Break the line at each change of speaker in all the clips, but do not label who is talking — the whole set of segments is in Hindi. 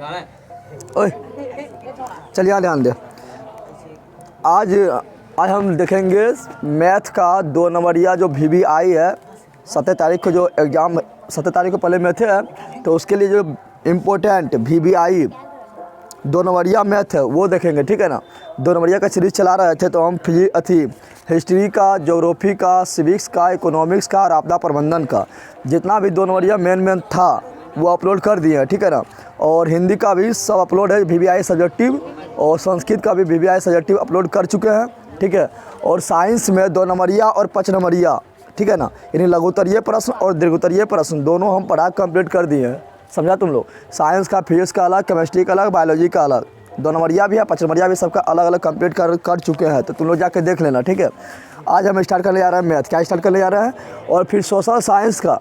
ओए चलिए यहाँ ध्यान दे। आज हम देखेंगे मैथ का 2 नंबरिया जो VBI है। 17 तारीख को जो एग्ज़ाम 17 तारीख को पहले मैथ है, तो उसके लिए जो इम्पोर्टेंट VBI 2 नंबरिया मैथ है वो देखेंगे, ठीक है ना। 2 नंबरिया का सीरीज़ चला रहे थे, तो हम हिस्ट्री का, ज्योग्राफी का, सिविक्स का, इकोनॉमिक्स का और आपदा प्रबंधन का जितना भी 2 नंबरिया मेन था वो अपलोड कर दिए हैं, ठीक है ना। और हिंदी का भी सब अपलोड है, VBI सब्जेक्टिव, और संस्कृत का भी VBI सब्जेक्टिव अपलोड कर चुके हैं, ठीक है। और साइंस में 2 नंबरिया और 5 नंबरिया, ठीक है ना, यानी लघुत्तरीय प्रश्न और दीर्घोत्तरीय प्रश्न दोनों हम पढ़ा कंप्लीट कर दिए हैं। समझा तुम लोग। साइंस का, फिजिक्स का अलग, केमिस्ट्री का अलग, बायोलॉजी का अलग, 2 नंबरिया भी है, 5 नंबरिया भी, सबका अलग अलग कंप्लीट कर चुके हैं। तो तुम लोग जाके देख लेना, ठीक है। आज हम स्टार्ट करने जा रहे हैं मैथ। क्या स्टार्ट करने जा रहे हैं? और फिर सोशल साइंस का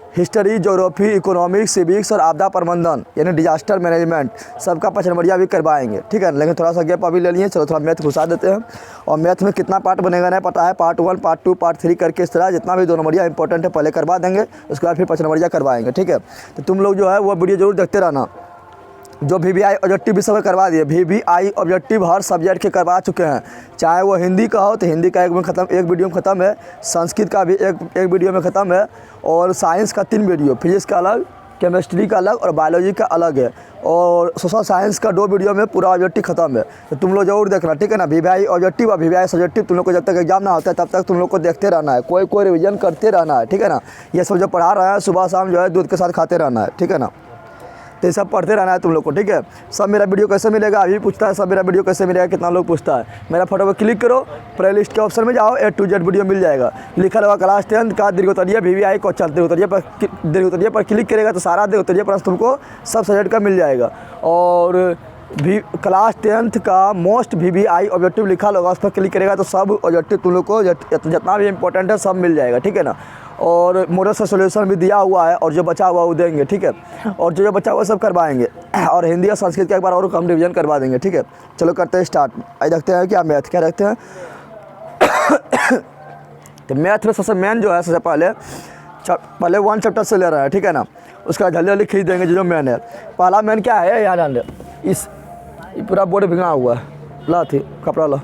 हिस्ट्री, ज्योग्राफी, इकोनॉमिक्स, सिविक्स और आपदा प्रबंधन यानी डिजास्टर मैनेजमेंट सबका 5 नंबरिया भी करवाएंगे, ठीक है। लेकिन थोड़ा सा गैप अभी ले लिए, चलो थोड़ा मैथ घुसा देते हैं। और मैथ में कितना पार्ट बनेगा नहीं पता है, पार्ट 1, पार्ट 2, पार्ट 3 करके इस तरह जितना भी 2 नंबरिया इंपॉर्टेंट है पहले करवा देंगे, उसके बाद फिर 5 नंबरिया करवाएंगे, ठीक है। तो तुम लोग जो है वो वीडियो जरूर देखते रहना। जो VBI ऑब्जेक्टिव भी सब करवा दिए, VBI ऑब्जेक्टिव हर सब्जेक्ट के करवा चुके हैं, चाहे वो हिंदी का हो तो हिंदी का एक वीडियो में ख़त्म है, संस्कृत का भी एक वीडियो में ख़त्म है, और साइंस का 3 वीडियो, फिजिक्स का अलग, केमिस्ट्री का अलग और बायोलॉजी का अलग है, और सोशल साइंस का 2 वीडियो में पूरा ऑब्जेक्टिव ख़त्म है। तो तुम लोग जरूर देखना, ठीक है ना। VBI ऑब्जेक्टिव और VBI सब्जेक्टिव तुम लोग को जब तक एग्जाम ना होता है तब तक तुम लोग को देखते रहना है, कोई रिवीजन करते रहना है, ठीक है ना। ये सब जो पढ़ा रहा है सुबह शाम जो है दूध के साथ खाते रहना है, ठीक है ना। तो ये सब पढ़ते रहना है तुम लोग को, ठीक है। सब मेरा वीडियो कैसे मिलेगा अभी पूछता है, सब मेरा वीडियो कैसे मिलेगा कितना लोग पूछता है। मेरा फोटो पर क्लिक करो, प्लेलिस्ट के ऑप्शन में जाओ, A to Z वीडियो मिल जाएगा। लिखा होगा क्लास 10 का दीर्घोत्तरीय VBI क्वेश्चन। दीर्घोत्तरीय पर क्लिक करेगा तो सारा दीर्घोत्तरीय प्रश्न तुमको सब सब्जेक्ट का मिल जाएगा। और भी क्लास 10th का मोस्ट VBI ऑब्जेक्टिव लिखा होगा, उस पर क्लिक करेगा तो सब ऑब्जेक्टिव तुम लोग को जितना भी इंपॉर्टेंट है सब मिल जाएगा, ठीक है ना। और मॉडल से सोल्यूशन भी दिया हुआ है, और जो बचा हुआ वो देंगे, ठीक है। और जो बचा हुआ सब करवाएंगे, और हिंदी और संस्कृत का एक बार और कम रिवीजन करवा देंगे, ठीक है। चलो करते हैं स्टार्ट। आज देखते हैं क्या मैथ क्या रखते हैं। तो मैथ में सबसे मेन जो है, सबसे पहले 1 चैप्टर से ले रहा है, ठीक है ना। उसका जल्दी जल्दी खींच देंगे जो मेन है। पहला मेन क्या है यहाँ जान ले, इस पूरा बोर्ड भिंगा हुआ है, ला थी कपड़ा ला।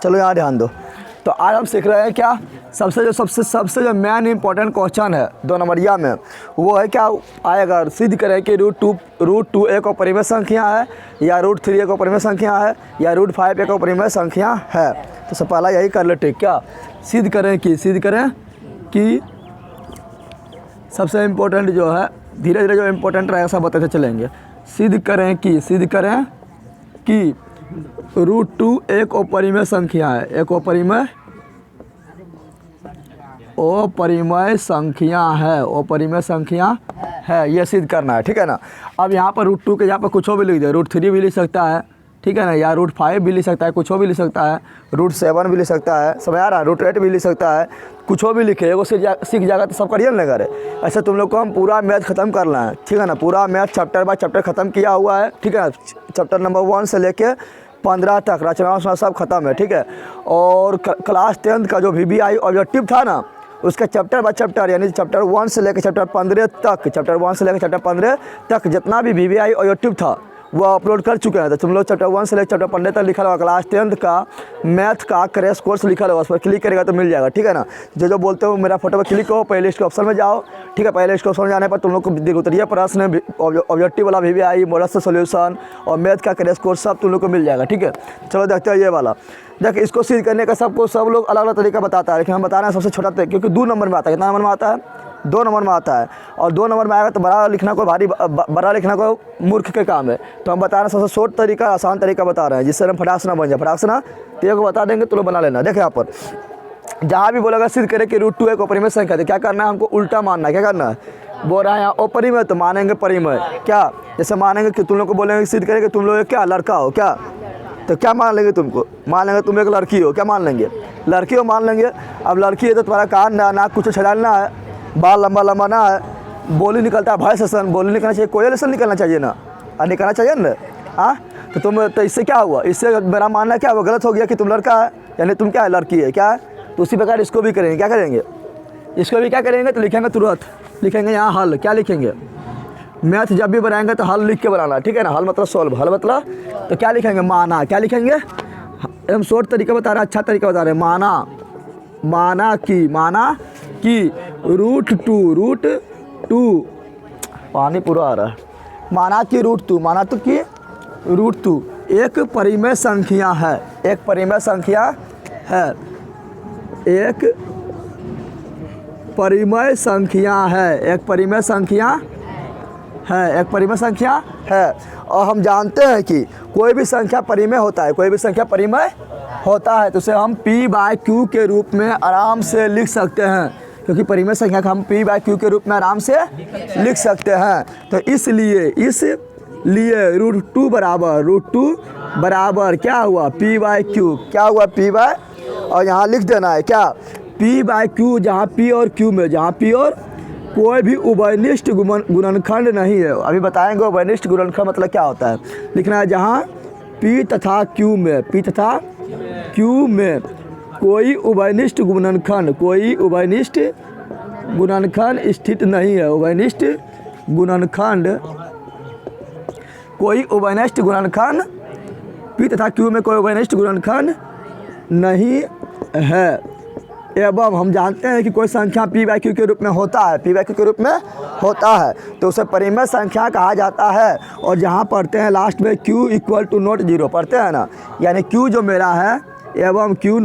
चलो यहाँ ध्यान दो। तो आज हम सीख रहे हैं क्या, सबसे जो मेन इंपॉर्टेंट क्वेश्चन है 2 नंबरिया में, वो है क्या आएगा, सिद्ध करें कि √2 एक अपरिमेय संख्या है, या √3 एक अपरिमेय संख्या है, या √5 एक अपरिमेय संख्या है। तो सब पहला यही कर लेते, क्या सिद्ध करें कि सबसे इम्पोर्टेंट जो है, धीरे धीरे जो इम्पोर्टेंट रहेगा सब बताते चलेंगे। सिद्ध करें कि √2 एक अपरिमेय संख्या है, एक अपरिमेय संख्या है, ये सिद्ध करना है, ठीक है ना। अब यहाँ पर √2 के यहाँ पर कुछ भी लिख दे, √3 भी लिख सकता है, ठीक है ना, या √5 भी लिख सकता है, कुछ भी लिख सकता है, √7 भी लिख सकता है, समझ आ रहा है, √8 भी लिख सकता है, कुछ भी लिखे, वो सीख जाएगा तो सब करिए ना करे। ऐसे तुम लोग को हम पूरा मैथ ख़त्म करना है, ठीक है ना। पूरा मैथ चैप्टर बाय चैप्टर ख़त्म किया हुआ है, ठीक है ना। चैप्टर नंबर 1 से लेके 15 तक रचना सब खत्म है, ठीक है। और क्लास 10th का जो VBI ऑब्जेक्टिव था ना, उसका चैप्टर बाय चैप्टर यानी चैप्टर 1 से लेकर चैप्टर 15 तक जितना भी VBI ऑब्जेक्टिव था वो अपलोड कर चुके हैं। तो तुम लोग चैप्टर 1 से लेकर चैप्टर 15 तक लिखा होगा, क्लास 10th का मैथ का क्रैश कोर्स लिखा होगा, उस पर क्लिक करेगा तो मिल जाएगा, ठीक है ना। जो बोलते हो मेरा फोटो पर क्लिक करो, प्लेलिस्ट के ऑप्शन में जाओ, ठीक है। प्लेलिस्ट के ऑप्शन में जाने पर तुम लोग को दीर्घोत्तरीय प्रश्न, ऑब्जेक्टिव वाला VBI, मॉडल से सोल्यूशन और मैथ का क्रैश कोर्स सब तुम लोग को मिल जाएगा, ठीक है। चलो देखते हैं ये वाला। देख, इसको सिद्ध करने का सब लोग अलग अलग तरीका बताता है, लेकिन हम बता रहे हैं सबसे छोटा तरीका, क्योंकि 2 नंबर में आता है। कितना नंबर में आता है? 2 नंबर में आता है। और 2 नंबर में आएगा तो बड़ा लिखना कोई मूर्ख के काम है। तो हम बता रहे हैं सबसे शॉर्ट तरीका, आसान तरीका बता रहे हैं, जिससे हम फटाक से ना बन जाए। फटाक से ना तो एक बता देंगे तो लोग बना लेना। देखिए यहाँ पर जहाँ भी बोलेगा सिद्ध करें कि √2 एक अपरिमेय संख्या है, क्या करना है, हमको उल्टा मानना है। क्या करना है, बोल रहा है यहाँ अपरिमेय तो मानेंगे परिमेय। क्या, जैसे मानेंगे कि तुम लोग को बोलेंगे सिद्ध करें कि तुम लोग क्या लड़का हो, क्या तो क्या मान लेंगे, तुमको मान लेंगे तुम एक लड़की हो, क्या मान लेंगे, लड़की हो मान लेंगे। अब लड़की है तो तुम्हारा कान नाक कुछ छड़ाना है, बाल लंबा लंबा ना है, बोली निकलता है भॉइस सेशन, बोली निकलना चाहिए, कोयल सेशन निकलना चाहिए ना, निकलना चाहिए ना। हाँ तो इससे क्या हुआ, इससे मेरा मानना क्या हुआ, गलत हो गया कि तुम लड़का है, यानी तुम क्या है, लड़की है, क्या है। तो उसी प्रकार इसको भी करेंगे, क्या करेंगे, इसको भी क्या करेंगे तो लिखेंगे तुरंत, लिखेंगे यहाँ हल, क्या लिखेंगे, मैथ जब भी बनाएंगे तो हल लिख के बनाना, ठीक है ना। हल मतलब सॉल्व, हल मतलब तो क्या लिखेंगे, माना, क्या लिखेंगे, हम शॉर्ट तरीका बता रहे हैं, अच्छा तरीका बता रहे हैं, माना, माना की रूट टू, पानी पूरा आ रहा है, माना की रूट टू, माना तो की रूट टू एक परिमेय संख्या है, एक परिमेय संख्या है, एक परिमेय संख्या है, एक परिमेय संख्या है, एक परिमेय संख्या है। और हम जानते हैं कि कोई भी संख्या परिमेय होता है, कोई भी संख्या परिमेय होता है तो उसे हम p/q के रूप में आराम से लिख सकते हैं, क्योंकि परिमेय संख्या का हम p/q के रूप में आराम से लिख सकते हैं। तो इसलिए रूट टू बराबर क्या हुआ, p/q, क्या हुआ p बाय, और यहाँ लिख देना है क्या, p/q, जहाँ p और q में, जहाँ p और कोई भी उभयनिष्ठ गुणनखंड नहीं है। अभी बताएंगे उभयनिष्ठ गुणनखंड मतलब क्या होता है। लिखना है जहाँ p तथा q में, p तथा q में कोई उभयनिष्ठ गुणनखंड, कोई उभयनिष्ठ गुणनखंड स्थित नहीं है, उभयनिष्ठ गुणनखंड, कोई उभयनिष्ठ गुणनखंड, p तथा q में कोई उभयनिष्ठ गुणनखंड नहीं है। एवं हम जानते हैं कि कोई संख्या p/q के रूप में होता है, p/q के रूप में होता है तो उसे परिमेय संख्या कहा जाता है। और जहाँ पढ़ते हैं लास्ट में q = ≠0 पढ़ते हैं ना, यानी q जो मेरा है एवं q =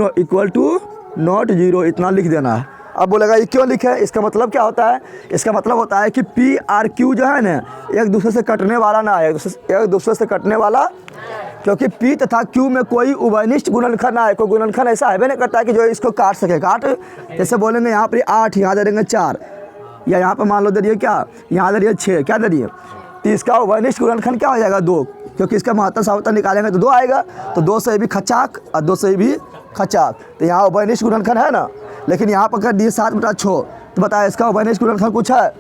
≠0 इतना लिख देना है। अब बोलेगा ये क्यों लिखे, इसका मतलब क्या होता है, इसका मतलब होता है कि p और q जो है ना एक दूसरे से कटने वाला ना है, एक दूसरे से कटने वाला, क्योंकि p तथा q में कोई उभयनिष्ठ गुणनखंड ना है, कोई गुणनखंड ऐसा है नहीं करता है कि जो इसको काट सके। काट जैसे बोलेंगे यहाँ पर 8, यहाँ दे देंगे 4, या यहाँ पर मान लो दे दिए क्या, यहाँ दे दिए 6, क्या दे दिए, तो इसका उभयनिष्ठ गुणनखंड क्या हो जाएगा 2, क्योंकि इसका महत्तर सावतर निकालेंगे तो 2 आएगा, तो 2 से भी खचाक और 2 से भी खचाक, तो यहाँ उभयनिष्ठ गुणनखंड है ना। लेकिन यहाँ पर कर दिए 7/6, तो बताया इसका उभयनिष्ठ गुणनखंड कुछ है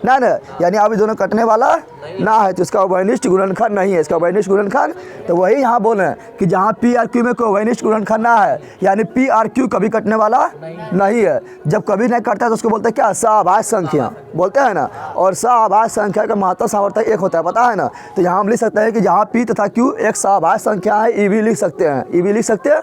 ना, यानी अभी दोनों कटने वाला ना है तो इसका उभयनिष्ठ गुणनखंड नहीं है, इसका उभयनिष्ठ गुणनखंड। तो वही यहाँ बोले कि जहाँ p और q में कोई उभयनिष्ठ गुणनखंड ना है, यानी p और q कभी कटने वाला नहीं है। जब कभी नहीं कटता है तो उसको बोलते हैं क्या, सहअभाज्य संख्या बोलते हैं ना। और सहअभाज्य संख्या का महत्तर सावर्तक 1 होता है, पता है ना। तो यहाँ हम लिख सकते हैं कि जहाँ p तथा q एक सहअभाज्य संख्या है, e भी लिख सकते हैं, e भी लिख सकते हैं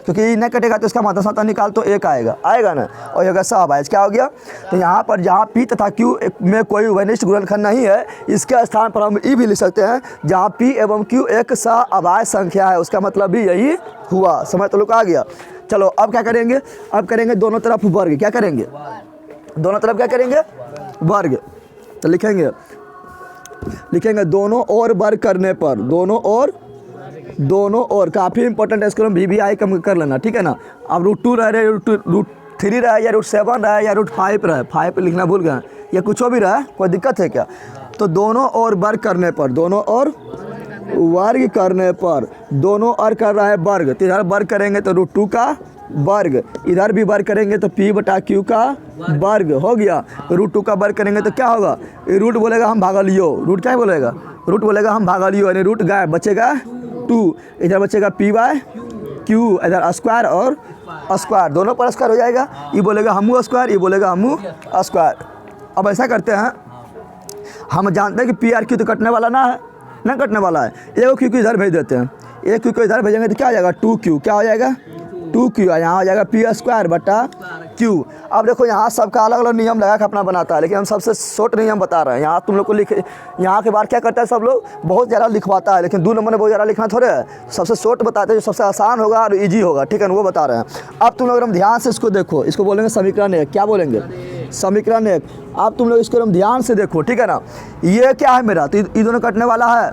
क्योंकि ये नहीं कटेगा तो इसका महत्तर सावर्तक निकाल तो 1 आएगा ना, और ये सहअभाज्य क्या हो गया। तो यहाँ पर जहाँ p तथा q में कोई उभयनिष्ठ गुणनखंड नहीं है, इसके स्थान पर हम e भी लिख सकते हैं, जहाँ p एवं q एक सहअभाज्य संख्या है, उसका मतलब भी यही हुआ। समझ तो लोग आ गया। चलो अब क्या करेंगे, अब करेंगे दोनों तरफ वर्ग, क्या करेंगे, दोनों तरफ क्या करेंगे, वर्ग। तो लिखेंगे दोनों ओर वर्ग करने पर, दोनों ओर काफ़ी इंपॉर्टेंट है, इसको हम VBI कम कर लेना, ठीक है ना। अब √2 रहे, √3 रहे, या √7 रहे, या √5 रहे, 5 लिखना भूल गए, या कुछ भी रहे, कोई दिक्कत है क्या। तो दोनों ओर वर्ग करने पर, दोनों ओर वर्ग करने पर, दोनों ओर कर रहा है वर्ग, तो इधर वर्ग करेंगे तो √2 का वर्ग, इधर भी वर्ग करेंगे तो p/q का वर्ग हो गया। √2 का वर्ग करेंगे तो क्या होगा, रूट बोलेगा हम भागलियो, रूट क्या बोलेगा, रूट बोलेगा हम भागलियो, यानी रूट गायब, बचेगा 2, इधर बचेगा p/q, इधर स्क्वायर और स्क्वायर, दोनों पर स्क्वायर हो जाएगा, ये बोलेगा हमू स्क्वायर, ये बोलेगा हमू स्क्वायर। अब ऐसा करते हैं, हम जानते हैं कि p और q तो कटने वाला ना है, ना कटने वाला है, एक q को इधर भेज देते हैं, एक q को इधर भेजेंगे तो क्या आ जाएगा 2q, क्या हो जाएगा 2q, यहाँ हो जाएगा p²/q। अब देखो यहाँ सबका अलग अलग नियम लगा के अपना बनाता है, लेकिन हम सबसे शॉर्ट नियम बता रहे हैं। यहाँ तुम लोग को यहाँ के बाद क्या करता है, सब लोग बहुत ज़्यादा लिखवाता है, लेकिन 2 नंबर में बहुत ज़्यादा लिखना थोड़े है, सबसे शॉर्ट बताते हैं जो सबसे आसान होगा और ईजी होगा, ठीक है ना, वो बता रहे हैं। अब तुम लोग एकदम ध्यान से इसको देखो, इसको बोलेंगे समीकरण 1, क्या बोलेंगे, समीकरण 1। अब तुम लोग इसको एकदम ध्यान से देखो, ठीक है ना। ये क्या है मेरा, तो ये दोनों कटने वाला है,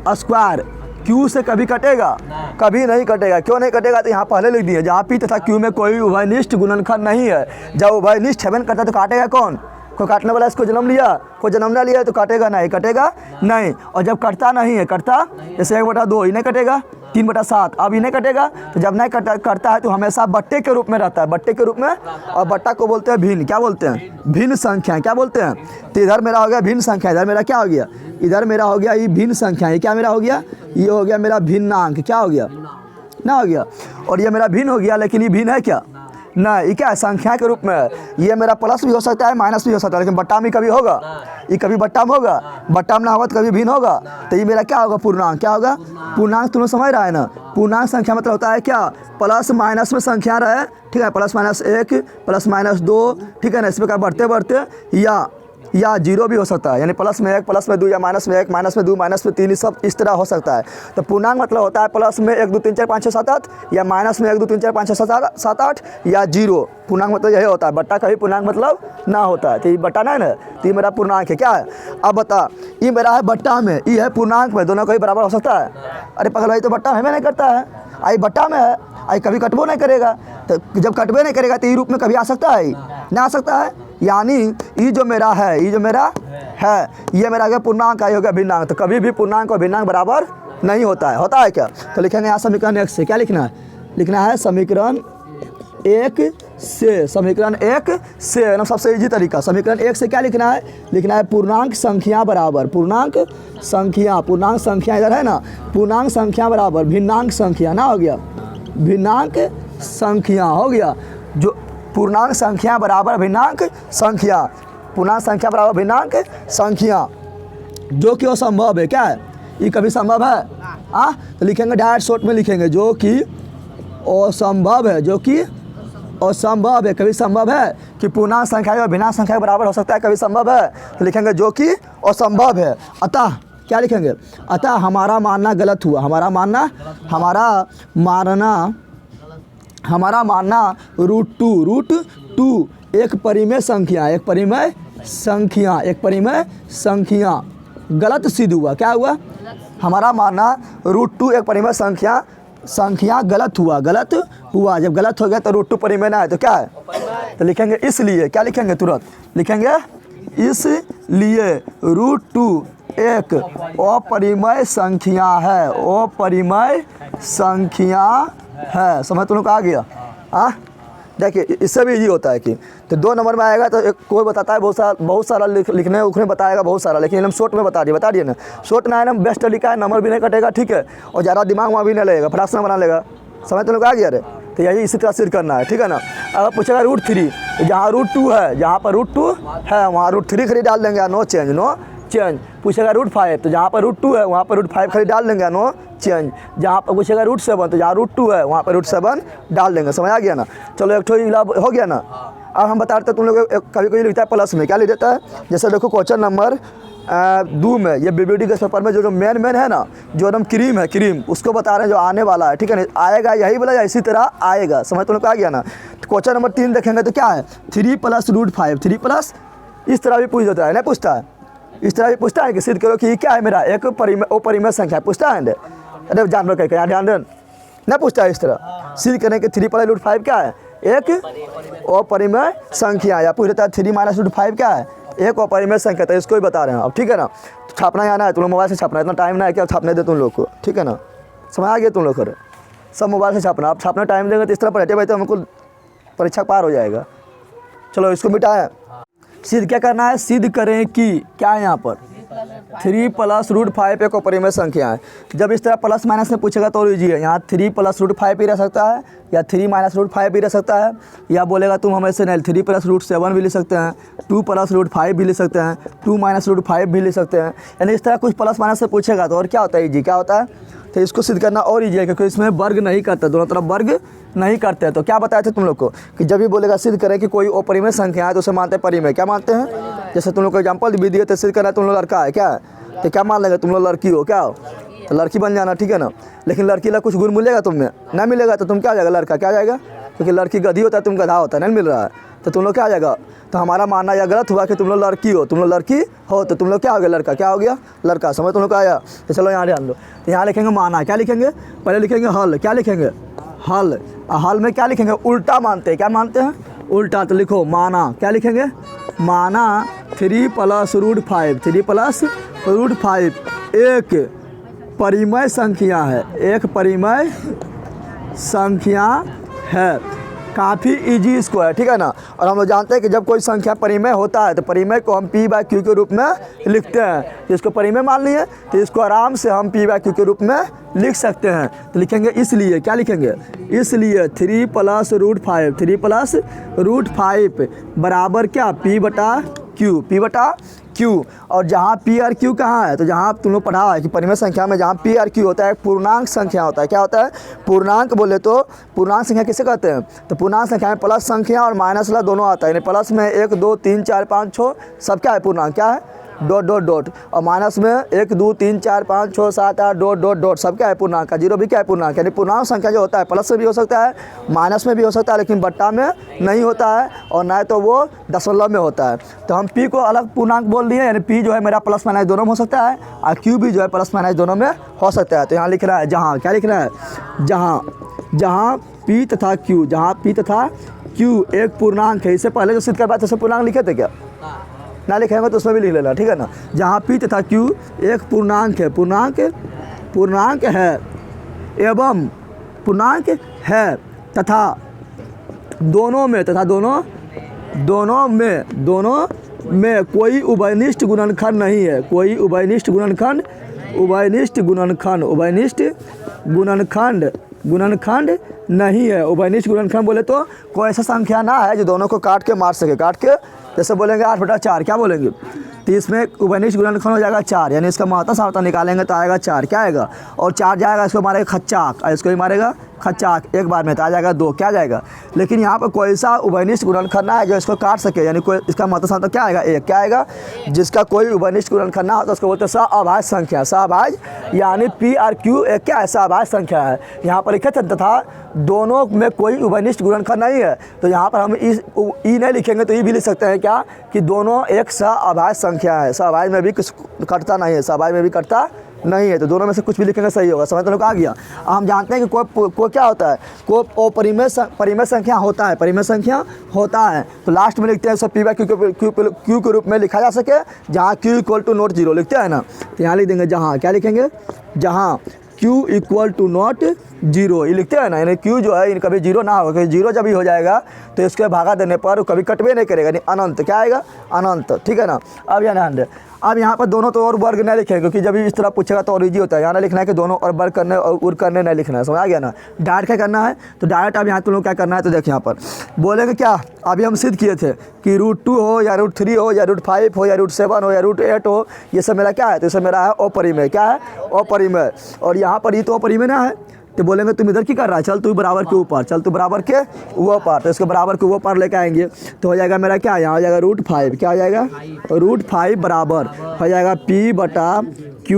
p² q से कभी कटेगा, कभी नहीं कटेगा। क्यों नहीं कटेगा, तो यहाँ पहले लिख दिए जहाँ p तथा q में कोई उभयनिष्ठ गुणनखंड नहीं है। जब उभयनिष्ठ हेबन करता है तो काटेगा कौन, कोई काटने वाला इसको जन्म लिया, कोई जन्म ना लिया तो काटेगा नहीं, कटेगा नहीं। और जब कटता नहीं है, कटता जैसे 1/2 ये नहीं कटेगा, 3/7 अब ये नहीं कटेगा। तो जब नहीं करता है तो हमेशा बट्टे के रूप में रहता है, बट्टे के रूप में। और बट्टा को बोलते हैं भिन्न, क्या बोलते हैं, भिन्न संख्या, क्या बोलते हैं। तो इधर मेरा हो गया भिन्न संख्या, इधर मेरा क्या हो गया, इधर मेरा हो गया ये भिन्न संख्या, ये क्या मेरा हो गया, ये हो गया मेरा भिन्नांक, क्या हो गया ना, हो गया। और ये मेरा भिन्न हो गया, लेकिन ये भिन्न है क्या, नहीं, ये क्या है, संख्या के रूप में है। ये मेरा प्लस भी हो सकता है, माइनस भी हो सकता है, लेकिन बट्टा में कभी होगा, ये कभी बट्टा में होगा, बट्टा में ना होगा तो कभी भिन्न होगा। तो ये मेरा क्या होगा, पूर्णांक। क्या होगा, पूर्णांक। तुम लोग समझ रहा है ना, पूर्णांक संख्या मतलब होता है क्या, प्लस माइनस में संख्या रहे, ठीक है, प्लस माइनस 1 प्लस माइनस 2, ठीक है ना, इस प्रकार बढ़ते बढ़ते या जीरो भी हो सकता है, यानी प्लस में 1 प्लस में 2 या माइनस में 1 माइनस में 2 माइनस में 3, ये सब इस तरह हो सकता है। तो पूर्णांक मतलब होता है प्लस में 1 2 3 4 5 6 7 8, या माइनस में 1 2 3 4 5 6 7 8, या जीरो। पूर्णांक मतलब यही होता है, बट्टा कभी पूर्णांक मतलब ना होता है। तो ये बट्टा नहीं ना, तो ये मेरा पूर्णांक है। क्या है, अब बता, ये मेरा है बट्टा में, ये है पूर्णांक में, दोनों कभी बराबर हो सकता है? अरे पगल भाई, तो बट्टा हमें नहीं करता है, आई बट्टा में है, आई कभी कटबो नहीं करेगा। तो जब कटबे नहीं करेगा तो ये रूप में कभी आ सकता है, ना आ सकता है। यानी ये जो मेरा है, ये जो मेरा है, ये मेरा क्या पूर्णांक का हो गया भिन्नांक। तो कभी भी पूर्णांक और भिन्नांक बराबर नहीं होता है। होता है क्या? तो लिखेंगे यहाँ समीकरण 1 से, क्या लिखना है, लिखना है समीकरण 1 से, समीकरण 1 से ना, सबसे इजी तरीका। समीकरण 1 से क्या लिखना है, लिखना है पूर्णांक संख्या बराबर, पूर्णांक संख्या इधर है ना, पूर्णांक संख्या बराबर भिन्नांक संख्या, ना हो गया, भिन्नांक संख्या हो गया। जो पूर्णांक संख्या बराबर भिन्नांक संख्या, पूर्णांक संख्या बराबर भिन्नांक संख्या, जो कि असंभव है। क्या है, ये कभी संभव है? तो लिखेंगे डायरेक्ट शॉर्ट में लिखेंगे, जो कि असंभव है, जो कि असंभव है। कभी संभव है कि पूर्णांक संख्या और भिन्नांक संख्या के बराबर हो सकता है? कभी संभव है, तो लिखेंगे जो कि असंभव है। अतः क्या लिखेंगे, अतः हमारा मानना गलत हुआ, हमारा मानना रूट टू एक परिमेय संख्या गलत सिद्ध हुआ। क्या हुआ, हमारा मानना रूट 2 एक परिमेय संख्या गलत हुआ। जब गलत हो गया तो रूट 2 परिमेय ना है तो क्या है, तो लिखेंगे इसलिए। क्या लिखेंगे, तुरंत लिखेंगे इसलिए रूट 2 एक अपरिमेय संख्या है, अपरिमेय संख्या है। समझ तुम लोग आ गया? देखिए इससे भी इजी होता है कि तो 2 नंबर में आएगा तो एक कोई बताता है बहुत सारा लिखने उखने बताएगा बहुत सारा, लेकिन हम शॉर्ट में बता दिए ना, शॉर्ट ना है ना, बेस्ट लिखा है, नंबर भी नहीं कटेगा, ठीक है, और ज़्यादा दिमाग वहाँ भी नहीं लगेगा, फ्राक्शन बना लेगा। समझ तुम लोग आ गया रे? तो यही इसी तरह सिद्ध करना है, ठीक है ना। अगर पूछेगा रूट 3, जहाँ रूट 2 है, जहाँ पर रूट 2 है वहाँ रूट 3 खरीद डाल देंगे, नो चेंज। पूछेगा रूट 5, तो जहाँ पर रूट 2 है वहाँ पर रूट 5 खरीद डाल देंगे, नो चेंज। जहाँ पर पूछेगा रूट 7, तो जहाँ रूट 2 है वहाँ पर रूट 7 डाल देंगे। समझ आ गया ना? चलो एक हो गया ना। अब हम बता रहे थे तुम लोग कभी कभी लिखता है प्लस में, क्या लिख देता है, जैसे देखो क्वेश्चन नंबर 2 में, ये बीबीडी के पेपर में जो मेन है ना, जो एकदम क्रीम उसको बता रहे हैं जो आने वाला है, ठीक है ना, आएगा यही बोला या इसी तरह आएगा। समझ तुम लोग आ गया ना। तो क्वेश्चन नंबर 3 देखेंगे तो क्या है, 3 + √5, 3 प्लस, इस तरह भी पूछ देता है, नहीं पूछता है, इस तरह भी पूछता है कि सिद्ध करो कि ये क्या है मेरा, एक अपरिमेय संख्या पूछता है। अरे जानवर कह यहाँ ध्यान दें, नहीं पूछता है इस तरह। सिद्ध करने के 3 + √5 क्या है, एक अपरिमेय संख्या, या पूछ लेता है 3 - √5 क्या है, एक अपरिमेय संख्या। तो इसको ही बता रहे हैं अब, ठीक है ना। तो छापना आना है, तुम लोग मोबाइल से छापना, इतना टाइम ना है कि अब छापने दे तुम लोग को, ठीक है ना। समझ आ गया तुम लोग कर, सब मोबाइल से छापना। आप छापना टाइम देंगे तो इस तरह बैठे बैठे हमको परीक्षा पार हो जाएगा। चलो इसको मिटाएं। सिद्ध क्या करना है, सिद्ध करें कि क्या है यहाँ पर 3 + √5 एक अपरिमेय संख्या है। जब इस तरह प्लस माइनस में पूछेगा तो ईजी है, यहाँ 3 + √5 भी रह सकता है, या 3 - √5 भी रह सकता है, या बोलेगा तुम हमें से नहीं 3 + √7 भी ले सकते हैं, 2 + √5 भी ले सकते हैं, 2 - √5 भी ले सकते हैं। यानी इस तरह कुछ प्लस माइनस से पूछेगा तो और क्या होता है, ईजी क्या होता है। तो इसको सिद्ध करना और ईजी है, क्योंकि इसमें वर्ग नहीं करते, दोनों तरफ वर्ग नहीं करते। तो क्या बताए थे तुम लोग को कि जब भी बोलेगा सिद्ध करें कि कोई अपरिमेय संख्या है तो उसे मानते हैं परिमेय। क्या मानते हैं, जैसे तुम लोग को एग्जाम्पल भी दिए थे, सिद्ध करना है तुम लोग लड़का है क्या है, तो क्या मान लेंगे तुम लोग लड़की हो, क्या हो, तो लड़की बन जाना, ठीक है ना। लेकिन लड़की ला कुछ गुण मिलेगा तुम्हें, नहीं मिलेगा तो तुम क्या आ जाएगा, लड़का क्या आ जाएगा, क्योंकि लड़की गधी होता है, तुम गधा होता है, नहीं मिल रहा है तो तुम लोग क्या आ जाएगा। तो हमारा मानना यह गलत हुआ कि तुम लोग लड़की हो, तुम लोग लड़की हो तो तुम लोग क्या हो गया, लड़का क्या हो गया, लड़का। समझ तुम लोग का आया। तो चलो यहाँ ध्यान दो, तो यहाँ लिखेंगे माना, क्या लिखेंगे, पहले लिखेंगे हल, क्या लिखेंगे हल, हल में क्या लिखेंगे, उल्टा मानते हैं, क्या मानते हैं, उल्टा। तो लिखो माना, क्या लिखेंगे, माना 3 + √5, 3 + √5 एक परिमेय संख्या है, एक परिमेय संख्या है। काफ़ी इजी इसको है, ठीक है ना। और हम लोग जानते हैं कि जब कोई संख्या परिमेय होता है तो परिमेय को हम p बाई क्यू के रूप में लिखते हैं। इसको परिमेय मान लिए तो इसको आराम से हम p बाई क्यू के रूप में लिख सकते हैं। तो लिखेंगे इसलिए, क्या लिखेंगे, इसलिए 3 + √5, 3 + √5 बराबर क्या, p बटा क्यू। और जहाँ p और q कहाँ है, तो जहाँ तुम लोग पढ़ा है कि परिमेय संख्या में जहाँ p और q होता है पूर्णांक संख्या होता है। क्या होता है, पूर्णांक बोले तो पूर्णांक संख्या किसे कहते हैं, तो पूर्णांक संख्या में प्लस संख्या और माइनस वाला दोनों आता है। यानी प्लस में 1 2 3 4 5 6 सब क्या है, पूर्णांक क्या है, डॉट डॉट डॉट, और माइनस में 1 2 3 4 5 6 7 8 डॉट डॉट डॉट सब क्या है, पूर्णांक का। जीरो भी क्या है, पूर्णांक। यानी पूर्णांक संख्या जो होता है प्लस में भी हो सकता है, माइनस में भी हो सकता है, लेकिन बट्टा में नहीं होता है, और ना तो वो दशमलव में होता है। तो हम p को अलग पूर्णांक बोल दिए, यानी p जो है मेरा प्लस माइनस दोनों में हो सकता है, और q भी जो है प्लस माइनस दोनों में हो सकता है। तो यहाँ लिख रहा है जहाँ, क्या लिख रहा है, जहाँ p तथा q, जहाँ p तथा q एक पूर्णांक है। इससे पहले जो सिद्ध कर पाए थे पूर्णांक लिखे थे क्या, ना लिखेंगे तो उसमें भी लिख लेना, ठीक है ना। जहाँ p तथा q एक पूर्णांक है, पूर्णांक है एवं पूर्णांक है तथा दोनों में कोई उभयनिष्ठ गुणनखंड नहीं है, कोई उभयनिष्ठ गुणनखंड नहीं है। उभयनिष्ठ गुणनखंड बोले तो कोई ऐसा संख्या ना है जो दोनों को काट के मार सके। काट के जैसे बोलेंगे 8/4, क्या बोलेंगे, तो इसमें उभयनिष्ठ गुणनखंड हो जाएगा 4, यानी इसका महत्ता सामता निकालेंगे तो आएगा 4, क्या आएगा, और 4 जाएगा, इसको मारेगा खच्चाक, और इसको भी मारेगा खच्चाक एक बार में, तो आ जाएगा 2, क्या जाएगा। लेकिन यहाँ पर कोई सा उभयनिष्ठ गुणनखंड ना है जो इसको काट सके, यानी कोई इसका महत्ता सामता क्या आएगा, 1, क्या आएगा। जिसका कोई उभयनिष्ठ गुणनखंड ना हो तो उसको बोलते हैं सहअभाज्य संख्या। सहअभाज्य यानी p और q एक क्या है, सहअभाज्य संख्या है। यहाँ पर लिखे थे तथा दोनों में कोई उभयनिष्ठ गुणनखंड नहीं है, तो यहाँ पर हम ई नहीं लिखेंगे तो ई भी लिख सकते हैं क्या, कि दोनों एक सहअभाज्य संख्या है। सहअभाज्य में भी कुछ कटता नहीं है, सहअभाज्य में भी कटता नहीं है, तो दोनों में से कुछ भी लिखेंगे सही होगा। समझ तो लोग आ गया। हम जानते हैं कि कोई क्या होता है, कोई परिमेय संख्या होता है, परिमेय संख्या होता है। तो लास्ट में लिखते हैं सब p बाई क्यू के रूप में लिखा जा सके, जहाँ q = नॉट 0 लिखते हैं ना, तो यहाँ लिख देंगे जहाँ, क्या लिखेंगे, जहाँ q = नॉट 0 ये लिखते हैं ना, यानी q जो है कभी 0 ना होगा, क्योंकि 0 जब ही हो जाएगा तो इसके भागा देने पर कभी कटवे नहीं करेगा, यानी अनंत, क्या आएगा, अनंत, ठीक है ना। अब यहाँ ध्यान दें, अब यहाँ पर दोनों तो और वर्ग नहीं लिखेंगे, क्योंकि जब इस तरह पूछेगा तो और ईजी होता है। यहाँ लिखना है कि दोनों और वर्ग करने और उर करने नहीं लिखना है, समझ आ गया ना। डायरेक्ट क्या करना है, तो डायरेक्ट अब यहाँ तुम लोग क्या करना है, तो देखिए यहाँ पर बोलेंगे क्या, अभी हम सिद्ध किए थे कि √2 हो या √3 हो या √5 हो या √7 हो या √8 हो, ये सब मेरा क्या है, तो ये सब मेरा है अपरिमेय, क्या है, अपरिमेय। और यहाँ पर ये तो अपरिमेय ना है, तो बोलेंगे तुम इधर की कर रहा है, चल तू बराबर के ऊपर, चल तू बराबर के वो पार, तो इसको बराबर के वो पार लेके आएंगे तो हो जाएगा मेरा क्या, यहाँ हो जाएगा √5, क्या हो जाएगा, √5 बराबर हो जाएगा p बटा q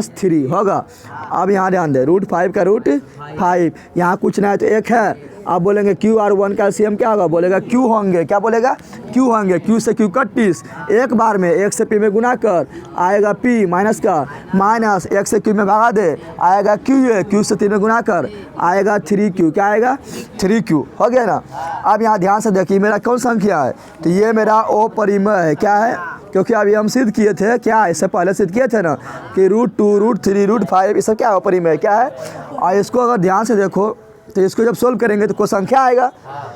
- 3 होगा। अब यहाँ ध्यान दे, √5 का √5, यहाँ कुछ ना है तो 1 है। अब बोलेंगे q और 1 का एलसीएम क्या होगा, बोलेगा q होंगे, क्या बोलेगा, q होंगे, q से q कट 30, एक बार में 1 से p में गुना कर आएगा p माइनस का माइनस 1 से q में भगा दे आएगा q, q से 3 में गुना कर आएगा 3q, क्या आएगा, 3q, हो गया ना। अब यहाँ ध्यान से देखिए मेरा कौन संख्या है, तो ये मेरा अपरिमेय है, क्या है, क्योंकि अभी हम सिद्ध किए थे, क्या इससे पहले सिद्ध किए थे ना कि √2 √3 √5 ये सब क्या है, अपरिमेय, क्या है। और इसको अगर ध्यान से देखो तो इसको जब सोल्व करेंगे तो कोई संख्या आएगा,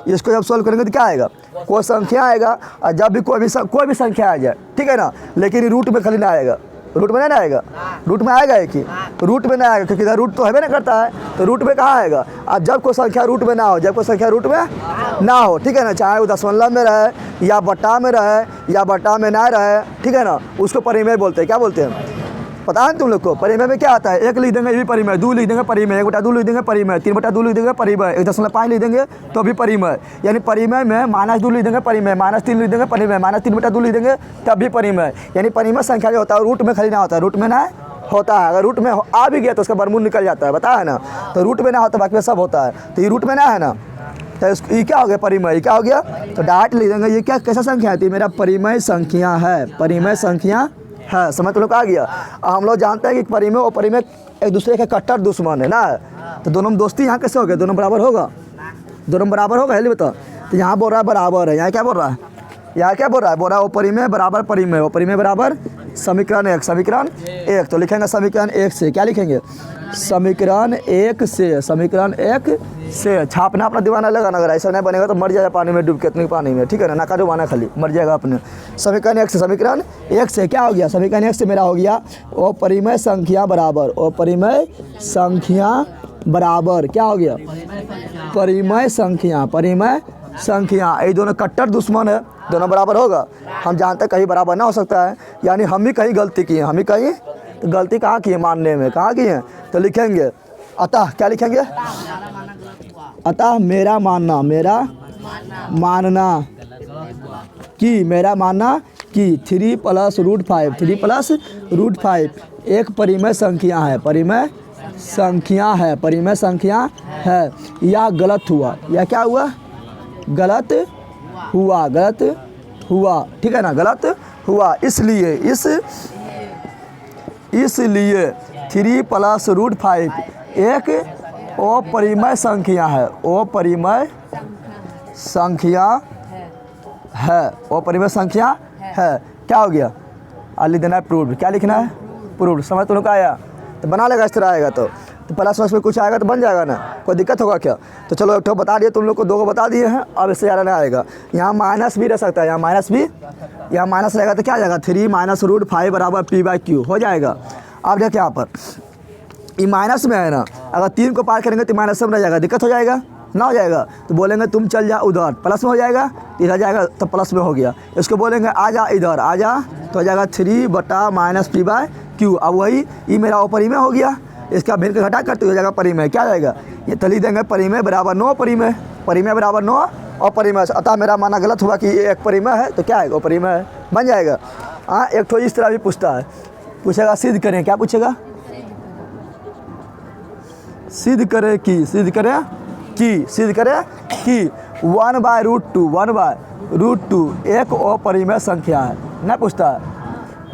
इसको जब सोल्व करेंगे तो क्या आएगा, कोई संख्या आएगा। और जब भी कोई भी संख्या आ जाए, ठीक है ना, लेकिन रूट में खाली ना आएगा, रूट में नहीं आएगा, रूट में आएगा एक ही, रूट में नहीं आएगा, क्योंकि इधर रूट तो है नहीं करता है, तो रूट में कहाँ आएगा। अब जब कोई संख्या रूट में ना हो, जब कोई संख्या रूट में ना हो, ठीक है ना, चाहे वो दशमलव में रहे या बट्टा में रहे या बट्टा में ना रहे, ठीक है ना, उसको परिमेय बोलते हैं। क्या बोलते हैं पता है तुम लोग को, परिमेय में क्या आता है, 1 लिख देंगे ये भी परिमेय, 2 लिख देंगे परिमेय, 1/2 लिख देंगे परिमेय, 3/2 लिख देंगे परिमेय, 1.5 लिख देंगे तो भी परिमेय। यानी परिमेय में -2 लिख देंगे परिमेय, -3 लिख देंगे परिमेय, -3/2 लिख देंगे तब भी परिमेय। यानी परिमेय संख्या जो होता है रूट में खाली ना होता है, रूट में ना होता है। अगर रूट में आ भी गया तो उसका वर्गमूल निकल जाता है, बता है ना, तो रूट में ना होता बाकी में सब होता है। तो ये रूट में ना है ना, तो इसको ये क्या हो गया, परिमेय, क्या हो गया, तो डायरेक्ट लिख देंगे ये क्या कैसा संख्या है, मेरा परिमेय संख्या है, परिमेय संख्या है। समझ तो लोग आ गया। हम लोग जानते हैं कि परिमेय और परिमेय एक दूसरे के कट्टर दुश्मन है ना, तो दोनों में दोस्ती यहाँ कैसे हो गया, दोनों बराबर होगा, दोनों बराबर होगा, है बता। तो यहाँ बोल रहा है बराबर है, यहाँ क्या बोल रहा है, यहाँ क्या बोल रहा है, बोल रहा है अपरिमेय बराबर परिमेय, अपरिमेय बराबर समीकरण 1, समीकरण 1। तो लिखेंगे समीकरण 1 से क्या लिखेंगे, समीकरण एक से छापना अपना दीवाना लगाना, अगर ऐसा नहीं बनेगा तो मर जाएगा पानी में डूब के, इतनी पानी में, ठीक है ना, नाका डुबाना खाली, मर जाएगा अपने। समीकरण एक से क्या हो गया, समीकरण एक से मेरा हो गया अपरिमेय संख्या बराबर, अपरिमेय संख्या बराबर क्या हो गया, परिमेय संख्या। ये दोनों कट्टर दुश्मन है, दोनों बराबर होगा, हम जानते हैं कहीं बराबर ना हो सकता है, यानी हम ही कहीं गलती की है, हम ही कहीं गलती कहाँ की है, मानने में कहाँ की है। तो लिखेंगे अतः, क्या लिखेंगे, अतः मेरा मानना कि 3 + √5 एक परिमेय संख्या है, या गलत हुआ, या क्या हुआ, गलत हुआ, ठीक है ना, गलत हुआ। इसलिए 3 + √5 एक अपरिमेय संख्या है, अपरिमेय संख्या है। क्या हो गया, लिख देना है प्रूव्ड, क्या लिखना है, प्रूव्ड। समझ तुम लोग का आया तो बना लेगा, इस तरह आएगा तो प्लस में कुछ आएगा तो बन जाएगा ना, कोई दिक्कत होगा क्या। तो चलो एक ठो बता दिए तुम लोग को, 2 को बता दिए हैं, अब इससे ज़्यादा नहीं आएगा। यहाँ माइनस भी रह सकता है, यहाँ माइनस रहेगा तो क्या आ जाएगा, 3 - √5 = p/q हो जाएगा। अब देखिए यहाँ पर ये माइनस में है ना, अगर 3 को पार करेंगे तो माइनस में रह जाएगा, दिक्कत हो जाएगा ना, हो जाएगा तो बोलेंगे तुम चल जा उधर, प्लस में हो जाएगा, इधर जाएगा तो प्लस में हो गया। इसको बोलेंगे आ जा इधर, आ जा तो हो जाएगा 3 - p/q। अब वही ये मेरा अपरिमेय हो गया, इसका भिन्न का घटा करते हो जाएगा परिमेय, क्या जाएगा, ये तली देंगे परिमेय बराबर 9 परिमेय बराबर 9 अपरिमेय। अतः मेरा माना गलत हुआ कि ये एक परिमेय है, तो क्या है, अपरिमेय है, बन जाएगा। हाँ, एक तो इस तरह भी पूछता है, पूछेगा सिद्ध करें, क्या पूछेगा, सिद्ध करे कि 1/√2 एक अपरिमेय संख्या है, नहीं पूछता है,